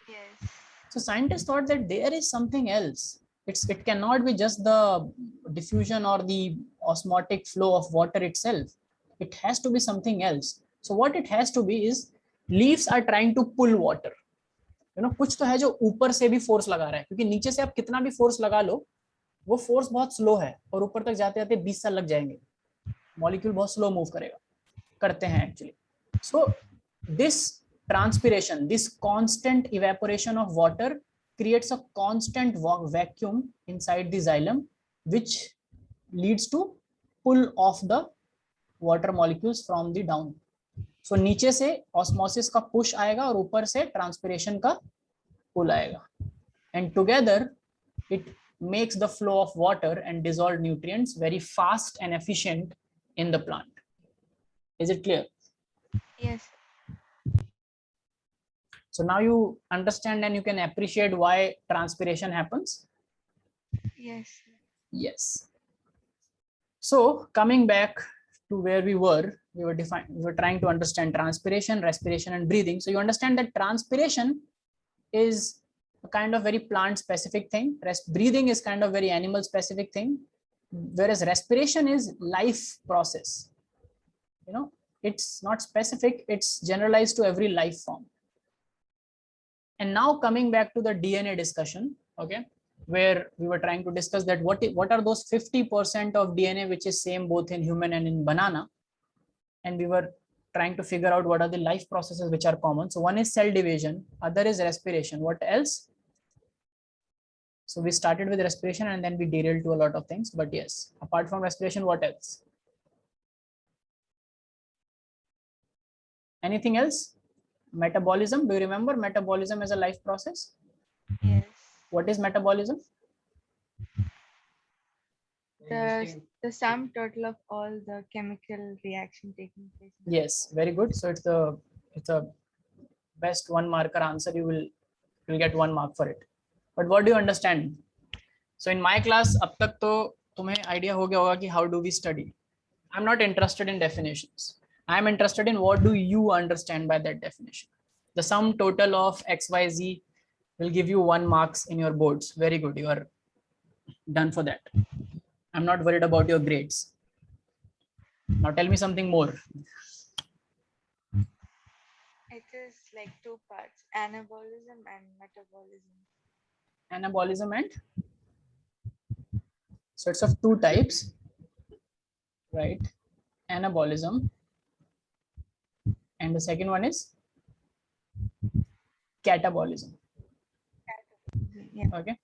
Yes. So scientists thought that there is something else. It cannot be just the diffusion or the osmotic flow of water itself. It has to be something else. So what it has to be is leaves are trying to pull water. You know, कुछ तो है जो ऊपर से भी force लगा रहा है, क्योंकि नीचे से आप कितना भी फोर्स लगा लो, वो फोर्स बहुत स्लो है और ऊपर तक जाते जाते 20 साल लग जाएंगे. मॉलिक्यूल बहुत स्लो मूव करते हैं actually. So this transpiration, this constant evaporation of water creates a constant vacuum inside the xylem, which leads to pull off the water molecules from the down. So नीचे से osmosis का push आएगा और ऊपर से transpiration का pull आएगा, and together it makes the flow of water and dissolved nutrients very fast and efficient in the plant. Is it clear? Yes. So now you understand and you can appreciate why transpiration happens. Yes. Yes. So coming back to where we were trying to understand transpiration, respiration, and breathing. So you understand that transpiration is a kind of very plant specific thing. Breathing is kind of very animal specific thing, whereas respiration is life process. You know, it's not specific, it's generalized to every life form. And now coming back to the DNA discussion, okay, where we were trying to discuss that what are those 50% of DNA which is same both in human and in banana, and we were trying to figure out what are the life processes which are common. So one is cell division, other is respiration. What else? So we started with respiration and then we derailed to a lot of things, but yes, apart from respiration, what else? Anything else? Metabolism. Do you remember metabolism as a life process? Yes. What is metabolism? The sum total of all the chemical reaction taking place. Yes, very good. So it's the best one marker answer. You'll get 1 mark for it. But what do you understand? So in my class, अब तक तो तुम्हें idea हो गया होगा कि how do we study. I'm not interested in definitions. I'm interested in what do you understand by that definition. The sum total of XYZ will give you 1 marks in your boards. Very good. You are done for that. I'm not worried about your grades. Now tell me something more. It is like 2 parts, anabolism and metabolism. Anabolism and? So it's of 2 types, right? Anabolism. And the second one is catabolism. Yeah. Okay.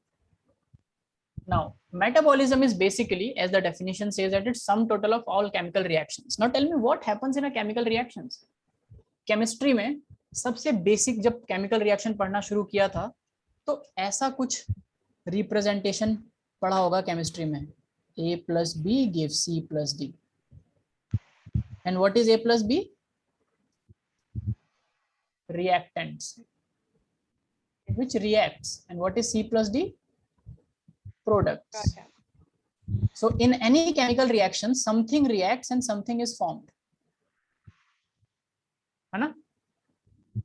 Now, metabolism is basically, as the definition says, that it's sum total of all chemical reactions. Now, tell me what happens in a chemical reactions. Chemistry में सबसे basic जब chemical reaction पढ़ना शुरू किया था, तो ऐसा कुछ representation पढ़ा होगा chemistry में. A plus B gives C plus D. And what is A plus B? Reactants, which reacts. And what is C plus D? Products. So in any chemical reaction, something reacts and something is formed. है ना?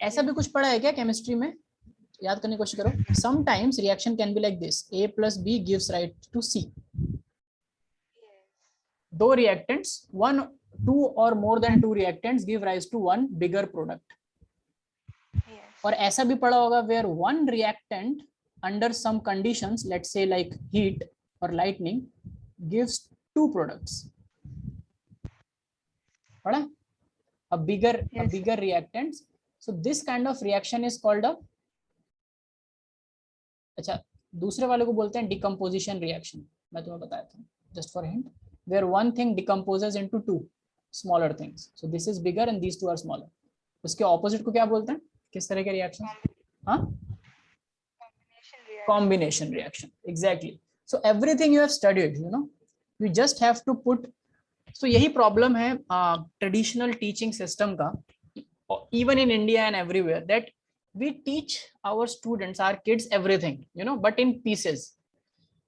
ऐसा भी कुछ पढ़ा है क्या chemistry में? याद करने की कोशिश करो. Sometimes reaction can be like this. A plus B gives rise to C. Though reactants, 1, 2 or more than 2 reactants give rise to one bigger product. और ऐसा भी पढ़ा होगा where one reactant under some conditions, let's say like heat or lightning, gives 2 products. पढ़ा? A bigger reactants. So this kind of reaction is called a, अच्छा दूसरे वाले को बोलते हैं decomposition reaction. मैं तुम्हें बताया था, just for a hint, where one thing decomposes into 2 smaller things. So this is bigger and these 2 are smaller. उसके opposite को क्या बोलते हैं? किस तरह के reaction? हाँ? Combination reaction. Exactly. So everything you have studied, you know, you just have to put. So यही problem है traditional teaching system का, even in India and everywhere, that we teach our students, our kids, everything, you know, but in pieces.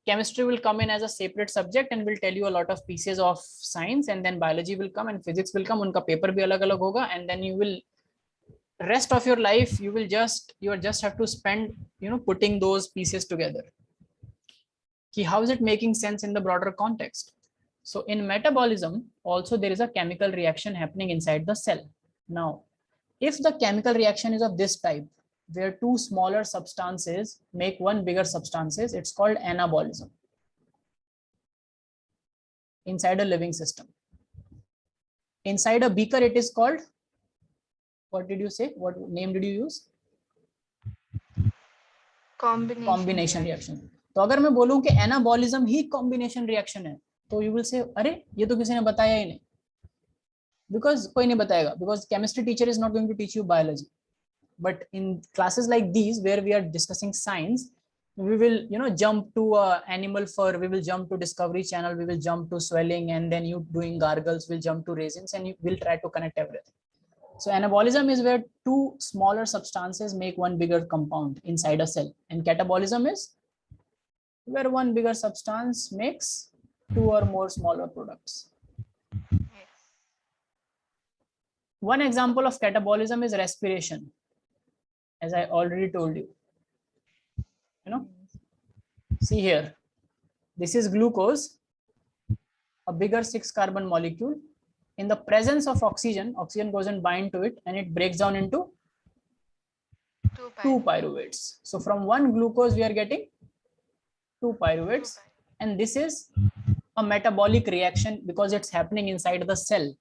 Chemistry will come in as a separate subject and will tell you a lot of pieces of science, and then biology will come and physics will come. उनका paper भी अलग अलग होगा, and then you will, rest of your life you just have to spend, you know, putting those pieces together. How is it making sense in the broader context? So in metabolism also there is a chemical reaction happening inside the cell. Now, if the chemical reaction is of this type, where 2 smaller substances make 1 bigger substances, it's called anabolism inside a living system. Inside a beaker it is called, what did you say? What name did you use? Combination reaction. तो अगर मैं बोलूं कि anabolism ही combination reaction है, तो you will say, अरे ये तो किसी ने बताया ही नहीं. Because कोई नहीं बताएगा, because chemistry teacher is not going to teach you biology. But in classes like these where we are discussing science, we will, you know, jump to animal fur, we will jump to Discovery Channel, we will jump to swelling, and then you doing gargles, will jump to raisins, and you will try to connect everything. So anabolism is where 2 smaller substances make 1 bigger compound inside a cell, and catabolism is where 1 bigger substance makes 2 or more smaller products. One example of catabolism is respiration, as I already told you. you know. See here, this is glucose, a bigger 6 carbon molecule. In the presence of oxygen, oxygen goes and bind to it and it breaks down into two pyruvates. So from one glucose we are getting two pyruvates, and this is a metabolic reaction because it's happening inside the cell.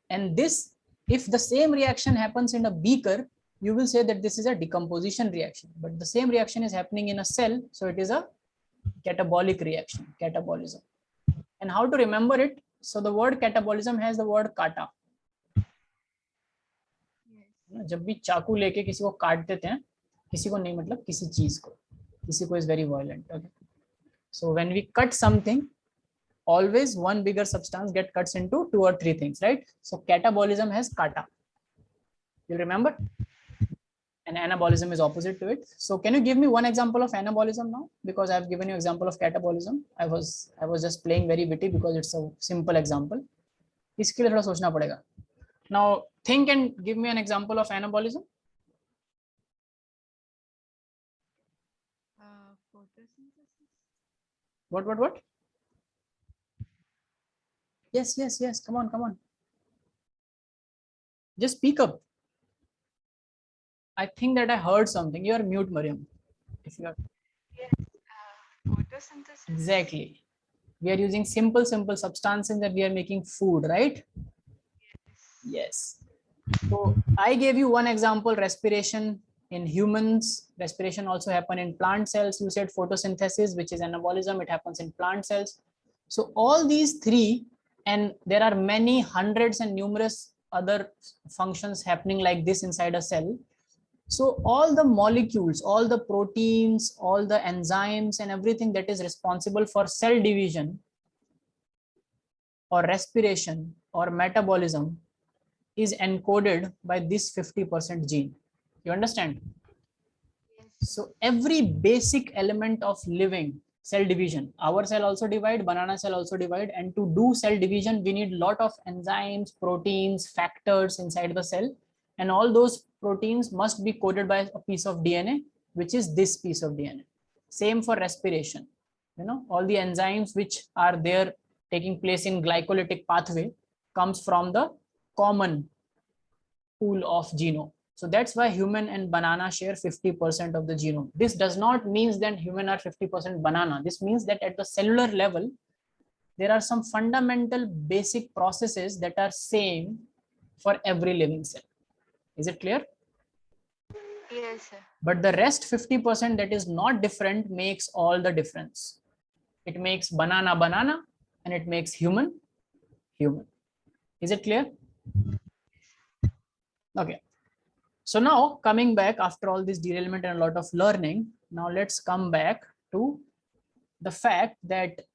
And this, if the same reaction happens in a beaker, you will say that this is a decomposition reaction, but the same reaction is happening in a cell, so it is a catabolic reaction, catabolism. And how to remember it? So the word catabolism has the word kata. जब भी चाकू लेके किसी को काट देते हैं, किसी को नहीं, मतलब किसी चीज को, किसी को is very violent. Okay. So when we cut something, always one bigger substance get cuts into 2 or 3 things, right? So catabolism has kata. You'll remember? And anabolism is opposite to it. So can you give me one example of anabolism now? Because I've given you example of catabolism. I was just playing very witty because it's a simple example. इसके लिए थोड़ा सोचना पड़ेगा. Now think and give me an example of anabolism. Photosynthesis. What? Yes. Come on. Just speak up. I think that I heard something. You are mute, Mariam. If you are. Yes. Photosynthesis. Exactly. We are using simple substances that we are making food, right? Yes. So I gave you one example, respiration in humans. Respiration also happen in plant cells. You said photosynthesis, which is anabolism. It happens in plant cells. So all these three, and there are many hundreds and numerous other functions happening like this inside a cell. So all the molecules, all the proteins, all the enzymes and everything that is responsible for cell division or respiration or metabolism is encoded by this 50% gene. You understand? Yes. So every basic element of living, cell division, our cell also divide, banana cell also divide, and to do cell division we need lot of enzymes, proteins, factors inside the cell, and all those proteins must be coded by a piece of DNA, which is this piece of DNA. Same for respiration. You know, all the enzymes which are there taking place in glycolytic pathway comes from the common pool of genome. So that's why human and banana share 50% of the genome. This does not mean that human are 50% banana. This means that at the cellular level, there are some fundamental basic processes that are same for every living cell. Is it clear? Yes, sir. But the rest 50% that is not different makes all the difference. It makes banana banana and it makes human human. Is it clear? Okay. So now coming back after all this derailment and a lot of learning, now let's come back to the fact that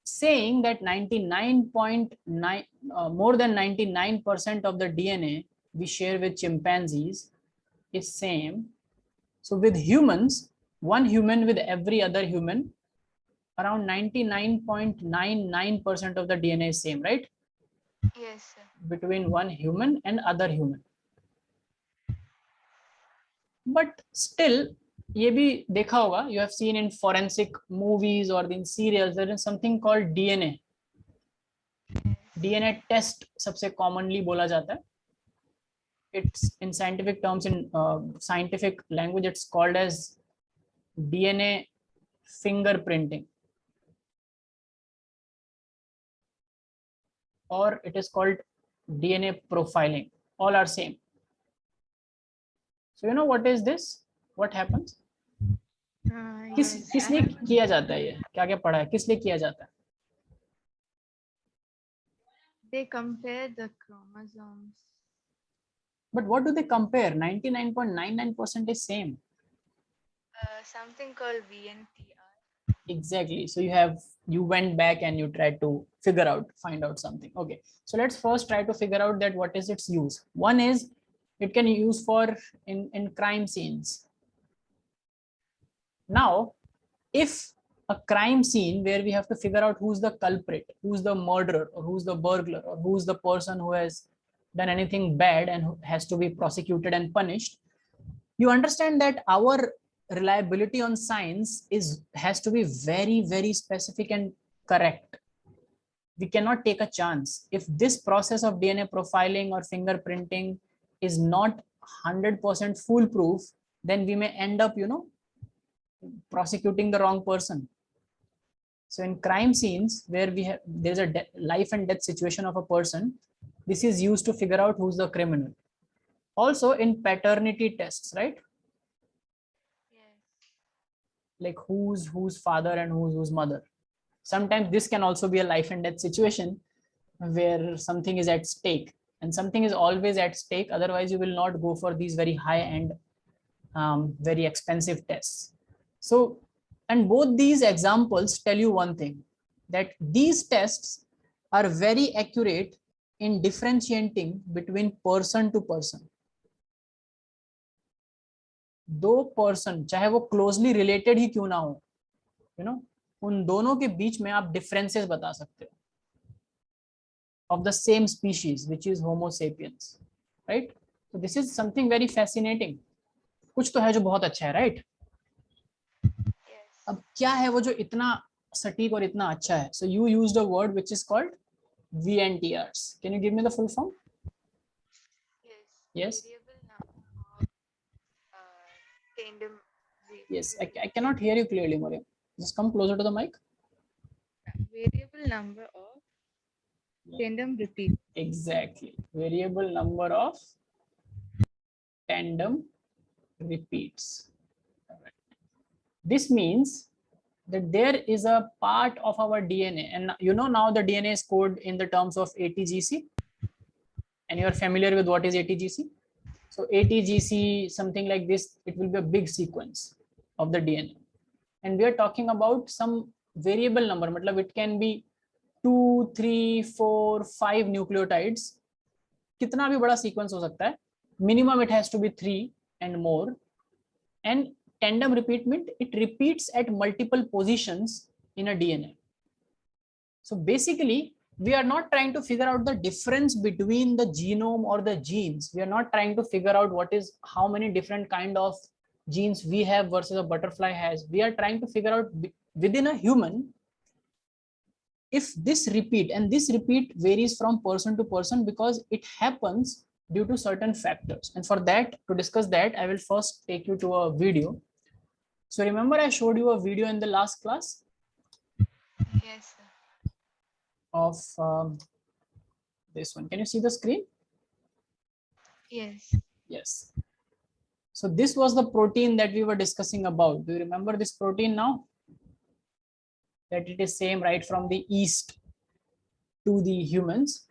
saying that 99.9 more than 99% of the DNA we share with chimpanzees is same. So with humans, one human with every other human, around 99.99% of the DNA is same, right? Yes, sir. Between one human and other human. But still, ये भी देखा होगा, you have seen in forensic movies or in serials, there is something called DNA. DNA test सबसे commonly बोला जाता है. It's in scientific terms, in scientific language, it's called as DNA fingerprinting, or it is called DNA profiling. All are same. So you know what is this? What happens? किस लिए किया जाता है ये? क्या क्या पढ़ा है? किस लिए किया जाता है? They compare the chromosomes. But what do they compare? 99.99% is same. Something called VNTR. Exactly. So you went back and you tried to find out something. Okay. So let's first try to figure out that what is its use. One is it can use for in crime scenes. Now, if a crime scene where we have to figure out who's the culprit, who's the murderer, or who's the burglar, or who's the person who has done anything bad and who has to be prosecuted and punished, you understand that our reliability on science has to be very, very specific and correct. We cannot take a chance. If this process of DNA profiling or fingerprinting is not 100% foolproof, then we may end up, prosecuting the wrong person. So in crime scenes where there's a life and death situation of a person, this is used to figure out who's the criminal. Also in paternity tests, right? Yes. Like who's father and who's mother. Sometimes this can also be a life and death situation where something is at stake, and something is always at stake. Otherwise, you will not go for these very high end, very expensive tests. So, and both these examples tell you one thing, that these tests are very accurate in differentiating between person to person. दो person चाहे वो closely related ही क्यों ना हो, उन दोनों के बीच में आप डिफरेंसेस बता सकते हो of the same species, which is Homo sapiens, right? So this is something very fascinating. कुछ तो है जो बहुत अच्छा है, right? Yes. अब क्या है वो जो इतना सटीक और इतना अच्छा है? So you used a word which is called VNTRs. Can you give me the full form? Yes. Variable number of tandem. Yes, I cannot hear you clearly, Maria. Just come closer to the mic. Variable number of tandem repeat. Exactly. Variable number of tandem repeats. This means that there is a part of our DNA, and now the DNA is coded in the terms of ATGC, and you are familiar with what is ATGC. So ATGC, something like this, it will be a big sequence of the DNA, and we are talking about some variable number. Matlab it can be 2, 3, 4, 5 nucleotides. कितना भी बड़ा sequence हो सकता है. Minimum it has to be 3 and more, and tandem repeat means it repeats at multiple positions in a DNA. So basically, we are not trying to figure out the difference between the genome or the genes. We are not trying to figure out how many different kind of genes we have versus a butterfly has. We are trying to figure out within a human if this repeat, and this repeat varies from person to person because it happens due to certain factors. And for that, to discuss that, I will first take you to a video. So remember I showed you a video in the last class Yes, sir. of this one. Can you see the screen? Yes. Yes. So this was the protein that we were discussing about. Do you remember this protein now? That it is same right from the yeast to the humans.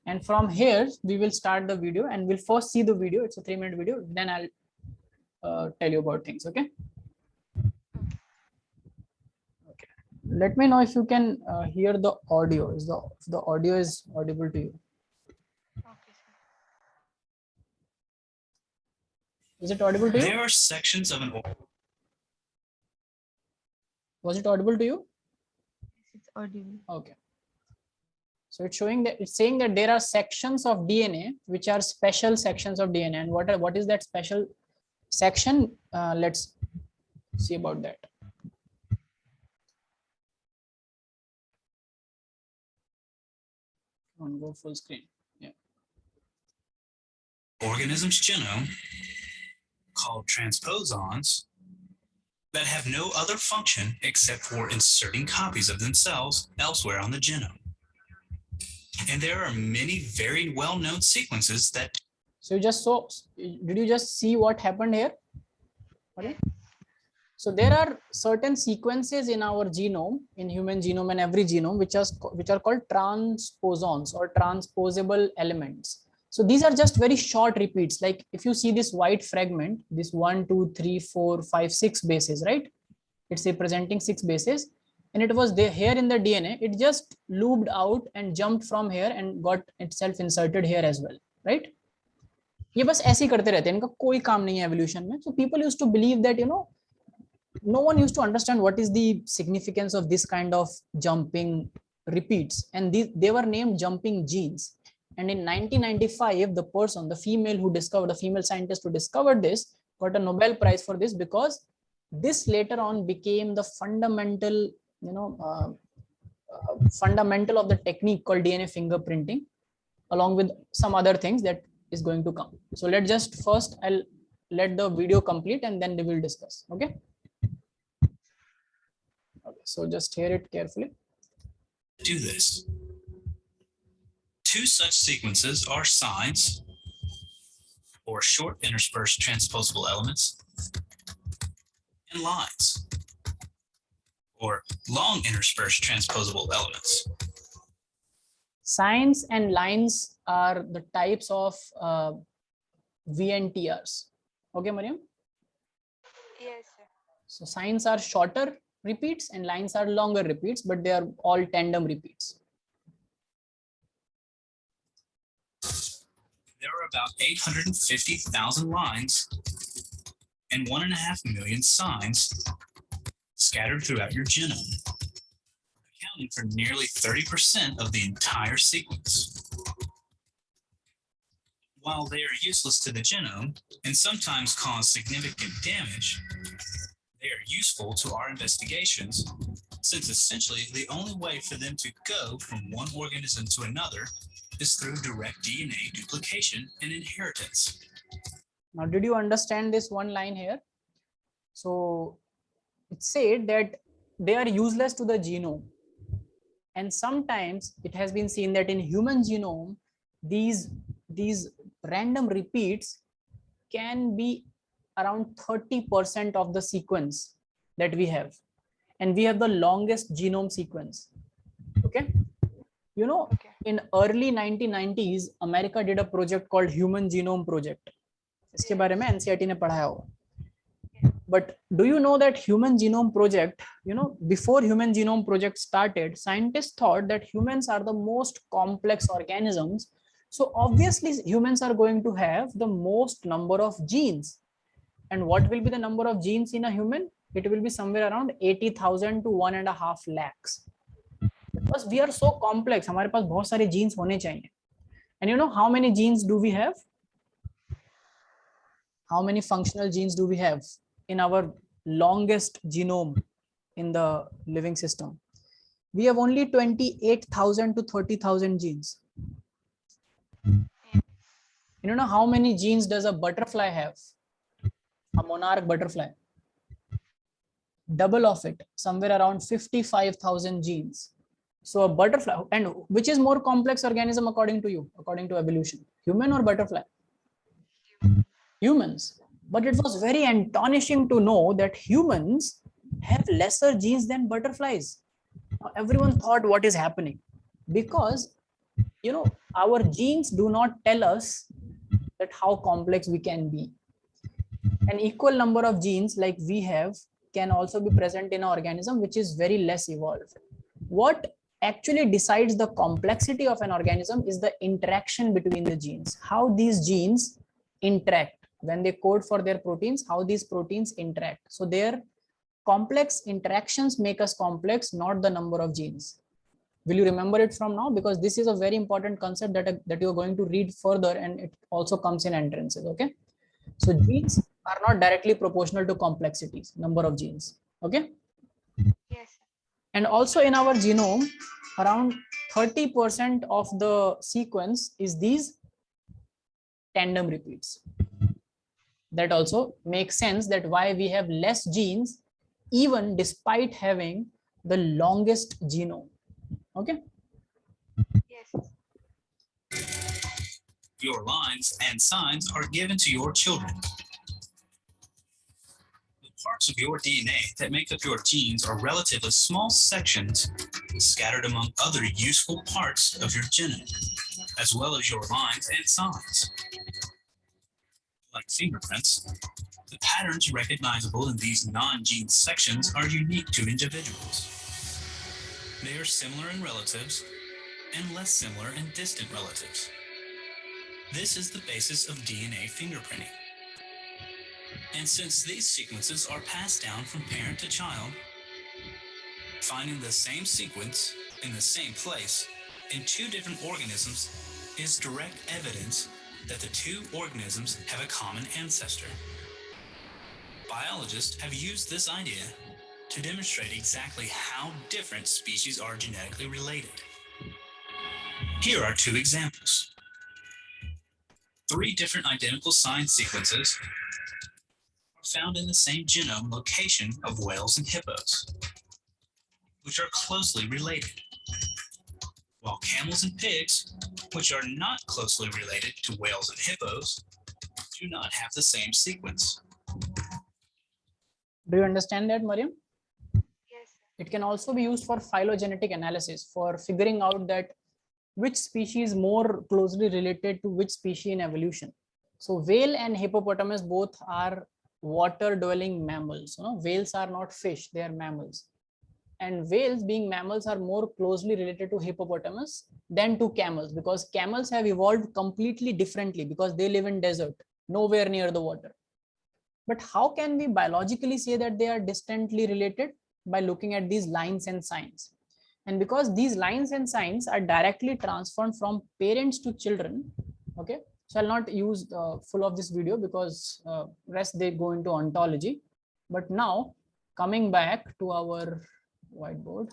And from here, we will start the video, and we'll first see the video. It's a 3-minute video. Then I'll tell you about things, okay? Okay. Let me know if you can hear the audio. If the audio is audible to you. Okay, sir. Is it audible to you? There are sections of an Was it audible to you? It's audible. Okay. So it's saying that there are sections of DNA which are special sections of DNA. And what is that special section? Let's see about that. On go full screen. Yeah. organism's genome called transposons that have no other function except for inserting copies of themselves elsewhere on the genome. And there are many very well-known sequences that... So did you just see what happened here? Okay. So there are certain sequences in our genome, in human genome and every genome, which are called transposons or transposable elements. So these are just very short repeats. Like if you see this white fragment, this 1, 2, 3, 4, 5, 6 bases, right? It's representing 6 bases. And it was there here in the DNA. It just looped out and jumped from here and got itself inserted here as well, right? ये बस ऐसे ही करते रहते हैं, इनका कोई काम नहीं है evolution में. So people used to believe that, no one used to understand what is the significance of this kind of jumping repeats, and they were named jumping genes. And in 1995, the female scientist who discovered this, got a Nobel Prize for this, because this later on became the fundamental, fundamental of the technique called DNA fingerprinting, along with some other things that is going to come. So let's just first, I'll let the video complete and then we will discuss. Okay. Okay, so just hear it carefully. Do this. Two such sequences are signs, or short interspersed transposable elements, and lines, or long interspersed transposable elements. Signs and lines are the types of VNTRs. Okay, Mariam? Yes, sir. So signs are shorter repeats and lines are longer repeats, but they are all tandem repeats. There are about 850,000 lines and 1.5 million signs scattered throughout your genome, accounting for nearly 30% of the entire sequence. While they are useless to the genome and sometimes cause significant damage, they are useful to our investigations, since essentially the only way for them to go from one organism to another is through direct DNA duplication and inheritance. Now, did you understand this one line here? So it said that they are useless to the genome. And sometimes it has been seen that in human genome, these random repeats can be around 30% of the sequence that we have. And we have the longest genome sequence. Okay. You know, Okay. in early 1990s, America did a project called Human Genome Project. इसके बारे में NCERT ने पढ़ाया होगा. But do you know that Human Genome Project, before Human Genome Project started, scientists thought that humans are the most complex organisms. So obviously humans are going to have the most number of genes. And what will be the number of genes in a human? It will be somewhere around 80,000 to 1.5 lakhs. Because we are so complex, हमारे पास बहुत सारे genes होने चाहिए. And you know how many genes do we have? How many functional genes do we have in our longest genome in the living system? We have only 28,000 to 30,000 genes. You know how many genes does a butterfly have? A monarch butterfly. Double of it, somewhere around 55,000 genes. So a butterfly, and which is more complex organism according to you, according to evolution? Human or butterfly? Humans. But it was very astonishing to know that humans have lesser genes than butterflies. Now, everyone thought, what is happening? Because, our genes do not tell us that how complex we can be. An equal number of genes like we have can also be present in an organism which is very less evolved. What actually decides the complexity of an organism is the interaction between the genes, how these genes interact when they code for their proteins, how these proteins interact. So their complex interactions make us complex, not the number of genes. Will you remember it from now? Because this is a very important concept that you're going to read further, and it also comes in entrances. Okay. So genes are not directly proportional to complexities, number of genes. Okay. Yes. And also in our genome, around 30% of the sequence is these tandem repeats. That also makes sense that why we have less genes, even despite having the longest genome. Okay. Yes. Your lines and signs are given to your children. The parts of your DNA that make up your genes are relatively small sections scattered among other useful parts of your genome, as well as your lines and signs. Like fingerprints, the patterns recognizable in these non-gene sections are unique to individuals. They are similar in relatives and less similar in distant relatives. This is the basis of DNA fingerprinting. And since these sequences are passed down from parent to child, finding the same sequence in the same place in two different organisms is direct evidence that the two organisms have a common ancestor. Biologists have used this idea to demonstrate exactly how different species are genetically related. Here are two examples. 3 different identical sign sequences are found in the same genome location of whales and hippos, which are closely related, while camels and pigs, which are not closely related to whales and hippos, do not have the same sequence. Do you understand that, Mariam? Yes, sir. It can also be used for phylogenetic analysis, for figuring out that which species is more closely related to which species in evolution. So whale and hippopotamus both are water dwelling mammals. Whales are not fish, they are mammals. And whales, being mammals, are more closely related to hippopotamus than to camels, because camels have evolved completely differently because they live in desert, nowhere near the water. But how can we biologically say that they are distantly related? By looking at these lines and signs. And because these lines and signs are directly transferred from parents to children, okay, so I'll not use full of this video because rest they go into ontology. But now coming back to our whiteboard,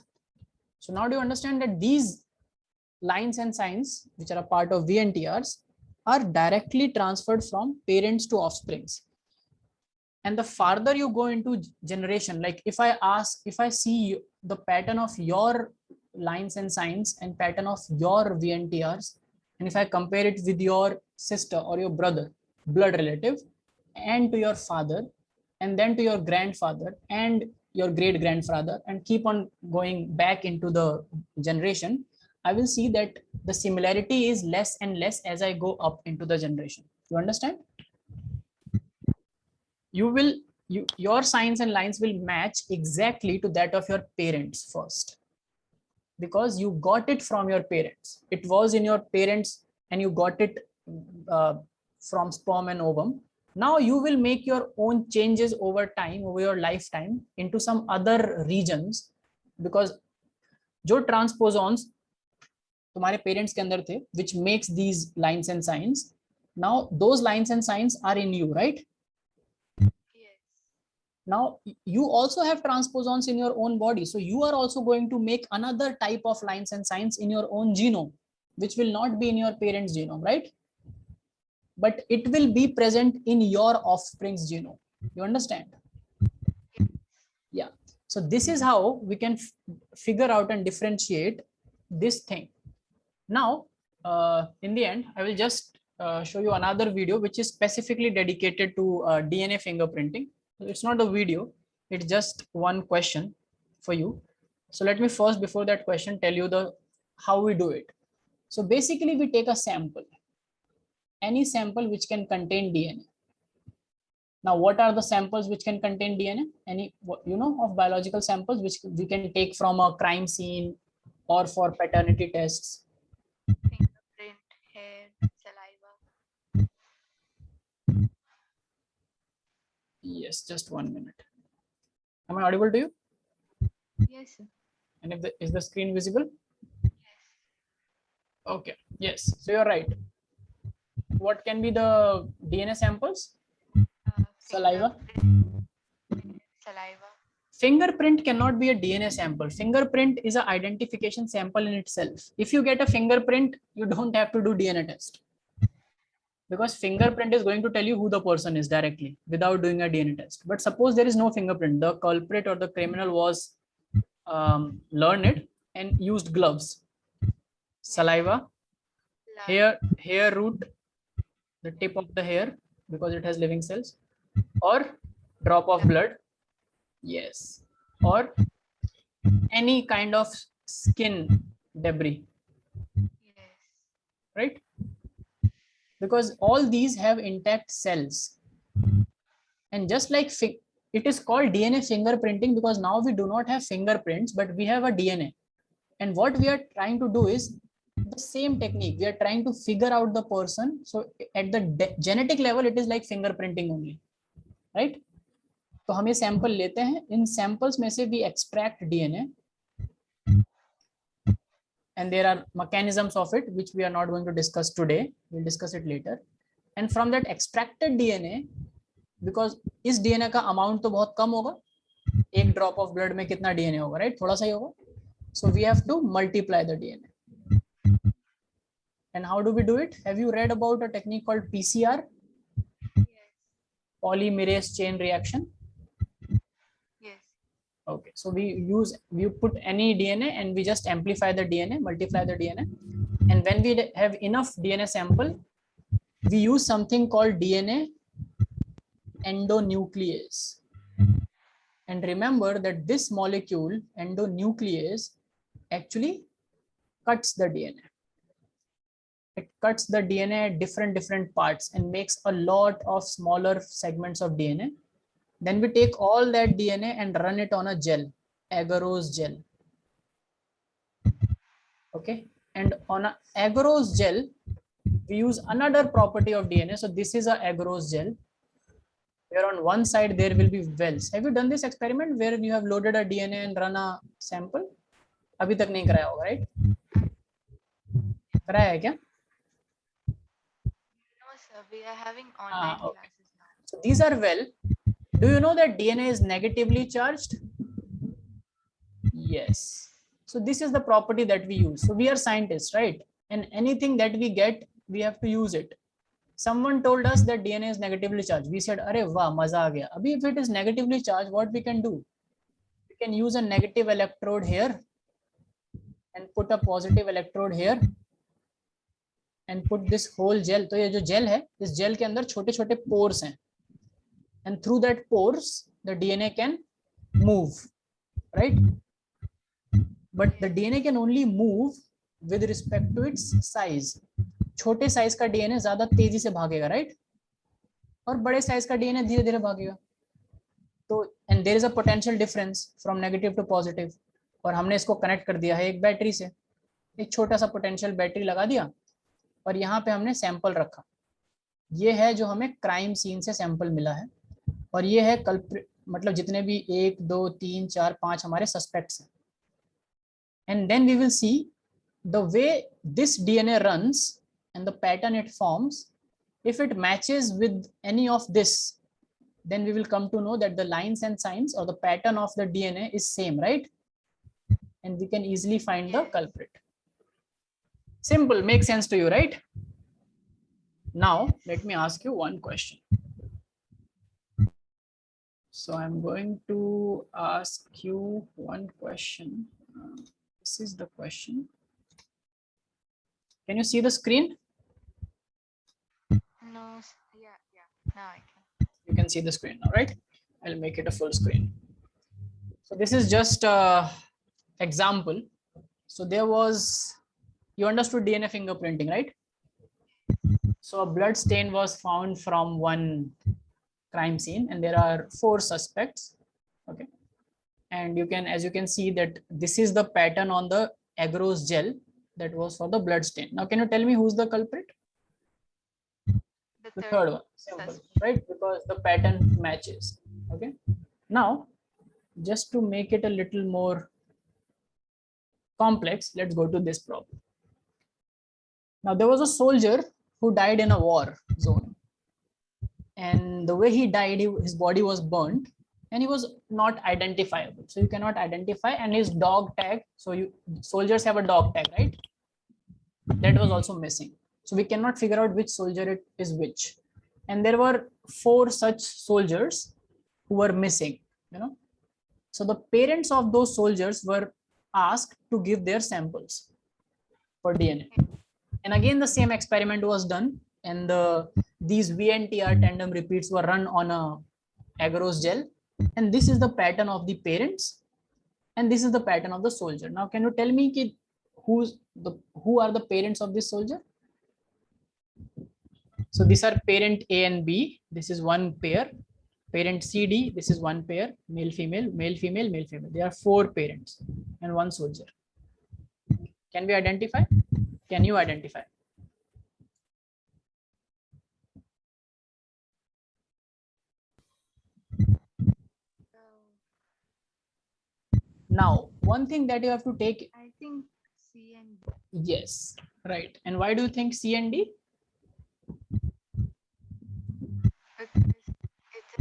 so now do you understand that these lines and signs, which are a part of VNTRs, are directly transferred from parents to offsprings? And the farther you go into generation, like if I see the pattern of your lines and signs and pattern of your VNTRs, and if I compare it with your sister or your brother, blood relative, and to your father, and then to your grandfather and your great grandfather, and keep on going back into the generation, I will see that the similarity is less and less as I go up into the generation. You understand? Your signs and lines will match exactly to that of your parents first, because you got it from your parents. It was in your parents and you got it from sperm and ovum. Now you will make your own changes over time, over your lifetime, into some other regions, because जो transposons तुम्हारे parents के अंदर थे, which makes these lines and signs, now those lines and signs are in you, right? Now you also have transposons in your own body, so you are also going to make another type of lines and signs in your own genome, which will not be in your parents' genome, right? But it will be present in your offspring's genome. You understand? Yeah. So this is how we can figure out and differentiate this thing. Now, in the end, I will just show you another video which is specifically dedicated to DNA fingerprinting. It's not a video, it's just one question for you. So let me first, before that question, tell you the how we do it. So basically we take a sample, any sample which can contain DNA. Now, what are the samples which can contain DNA? Any, of biological samples which we can take from a crime scene or for paternity tests? Fingerprint, hair, saliva. Yes, just 1 minute. Am I audible to you? Yes, sir. And if is the screen visible? Yes. Okay, yes, so you're right. What can be the DNA samples? Saliva. Saliva. Fingerprint cannot be a DNA sample. Fingerprint is an identification sample in itself. If you get a fingerprint, you don't have to do DNA test, because fingerprint is going to tell you who the person is directly without doing a DNA test. But suppose there is no fingerprint, the culprit or the criminal was learned and used gloves, saliva, hair root, the tip of the hair because it has living cells, or drop of blood, yes, or any kind of skin debris, Yes. right? Because all these have intact cells. And just like it is called DNA fingerprinting because now we do not have fingerprints, but we have a DNA. And what we are trying to do is the same technique. We are trying to figure out the person. So at the genetic level, it is like fingerprinting only, right? तो हम ये sample लेते हैं, इन samples में से we extract DNA, and there are mechanisms of it which we are not going to discuss today. We'll discuss it later. And from that extracted DNA, because इस DNA का amount तो बहुत कम होगा, एक ड्रॉप ऑफ ब्लड में कितना DNA होगा, right, थोड़ा सा ही होगा. So we have to multiply the DNA. And how do we do it? Have you read about a technique called PCR? Yes. Polymerase chain reaction. Yes. Okay, so we put any DNA and we just amplify the DNA, multiply the DNA, and when we have enough DNA sample, we use something called DNA endonuclease. And remember that this molecule endonuclease actually cuts the DNA. It cuts the DNA at different parts and makes a lot of smaller segments of DNA. Then we take all that DNA and run it on a gel, agarose gel. Okay, and on a agarose gel, we use another property of DNA. So this is a agarose gel, where on one side there will be wells. Have you done this experiment where you have loaded a DNA and run a sample? अभी तक नहीं कराया होगा, right? कराया है क्या? No, sir. We are having online Okay. classes now. So these are well. Do you know that DNA is negatively charged? Yes. So this is the property that we use. So we are scientists, right? And anything that we get, we have to use it. Someone told us that DNA is negatively charged. We said, "Arey wah, maza aa gaya." Abhi if it is negatively charged, what we can do? We can use a negative electrode here and put a positive electrode here and put this whole gel. तो ये जो gel है, इस gel के अंदर छोटे-छोटे pores हैं. And through that pores, the DNA can move, right? But the DNA can only move with respect to its size. छोटे साइज का डीएनए ज्यादा तेजी से भागेगा, राइट, और बड़े साइज का डीएनए धीरे धीरे भागेगा. तो and there is a potential difference from negative to positive, और हमने इसको कनेक्ट कर दिया है एक बैटरी से. एक छोटा सा पोटेंशियल बैटरी लगा दिया और यहाँ पे हमने सैंपल रखा. ये है जो हमें क्राइम सीन से सैंपल मिला है, और ये है कल्प्रिट, मतलब जितने भी 1 2 3 4 5 हमारे सस्पेक्ट्स हैं. And then we will see the way this DNA runs and the pattern it forms. If it matches with any of this, then we will come to know that the lines and signs or the pattern of the DNA is same, right? And we can easily find the culprit. Simple, makes sense to you, right? Now let me ask you one question. So I'm going to ask you one question. This is the question. Can you see the screen? No. Yeah. Now I can. You can see the screen now, right? I'll make it a full screen. So this is just a example. So there was, you understood DNA fingerprinting, right? So a blood stain was found from one crime scene, and there are 4 suspects. Okay, and you can, as you can see, that this is the pattern on the agarose gel that was for the blood stain. Now can you tell me who's the culprit? The third one. Simple, right? Because the pattern matches. Okay, now just to make it a little more complex, let's go to this problem. Now there was a soldier who died in a war zone, and the way he died, his body was burnt and he was not identifiable. So you cannot identify, and his dog tag, so soldiers have a dog tag, right? That was also missing. So we cannot figure out which soldier it is which. And there were 4 such soldiers who were missing, So the parents of those soldiers were asked to give their samples for DNA. And again, the same experiment was done, and these VNTR tandem repeats were run on a agarose gel. And this is the pattern of the parents, and this is the pattern of the soldier. Now, can you tell me who are the parents of this soldier? So these are parent A and B. This is one pair. Parent CD, this is one pair, male, female, male, female, male, female. There are 4 parents and one soldier. Can we identify? Can you identify? Now, one thing that you have to take. I think C and D. Yes, right. And why do you think C and D? Because it's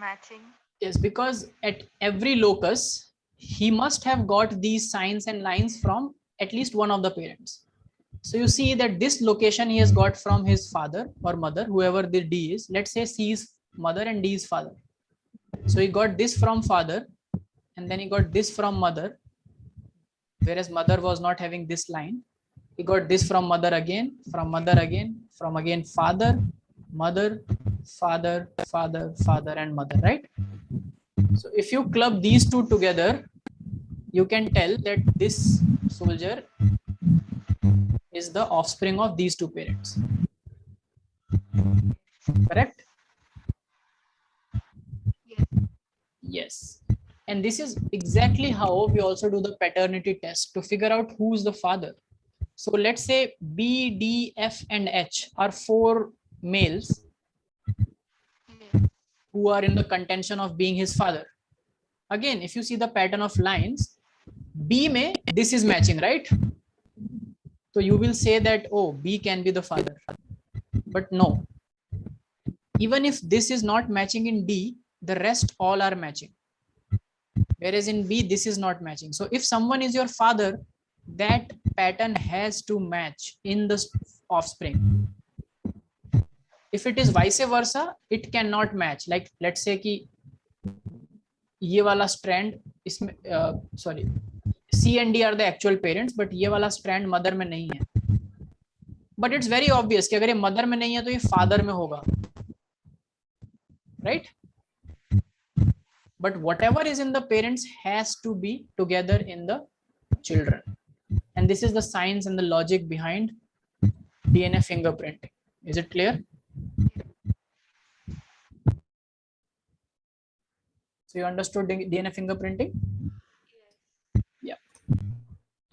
matching. Yes, because at every locus, he must have got these signs and lines from at least one of the parents. So you see that this location he has got from his father or mother, whoever the D is. Let's say C is mother and D is father. So he got this from father, and then he got this from mother, whereas mother was not having this line. He got this from mother again, from mother again, from again father, mother, father, father, father, and mother, right? So if you club these two together, you can tell that this soldier is the offspring of these two parents. Correct? Yes. Yes. And this is exactly how we also do the paternity test to figure out who's the father. So let's say B, D, F, and H are 4 males Yes. who are in the contention of being his father. Again, if you see the pattern of lines, B may, this is matching, right? So you will say that, oh, B can be the father. But no. Even if this is not matching in D, the rest all are matching. Whereas in B, this is not matching. So if someone is your father, that pattern has to match in the offspring. If it is vice versa, it cannot match. Like let's say कि ये वाला strand इसमें sorry, C and D are the actual parents, but ये वाला strand mother में नहीं है. But it's very obvious कि अगर ये mother में नहीं है तो ये father में होगा, right? But whatever is in the parents has to be together in the children. And this is the science and the logic behind DNA fingerprinting. Is it clear? So you understood DNA fingerprinting? Yeah.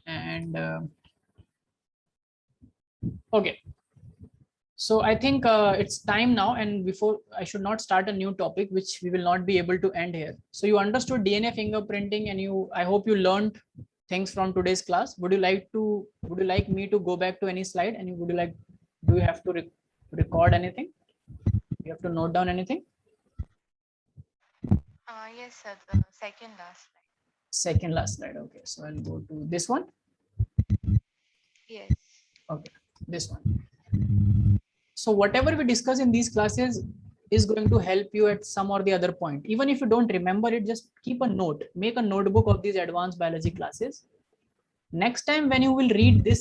And okay. So I think it's time now, and before I should not start a new topic, which we will not be able to end here. So you understood DNA fingerprinting, and I hope you learned things from today's class. Would you like me to go back to any slide, and do you have to record anything? You have to note down anything? Yes, sir. The second last slide. Second last slide. Okay, so I'll go to this one. Yes. Okay, this one. So whatever we discuss in these classes is going to help you at some or the other point. Even if you don't remember it, just keep a note. Make a notebook of these advanced biology classes. Next time when you will read this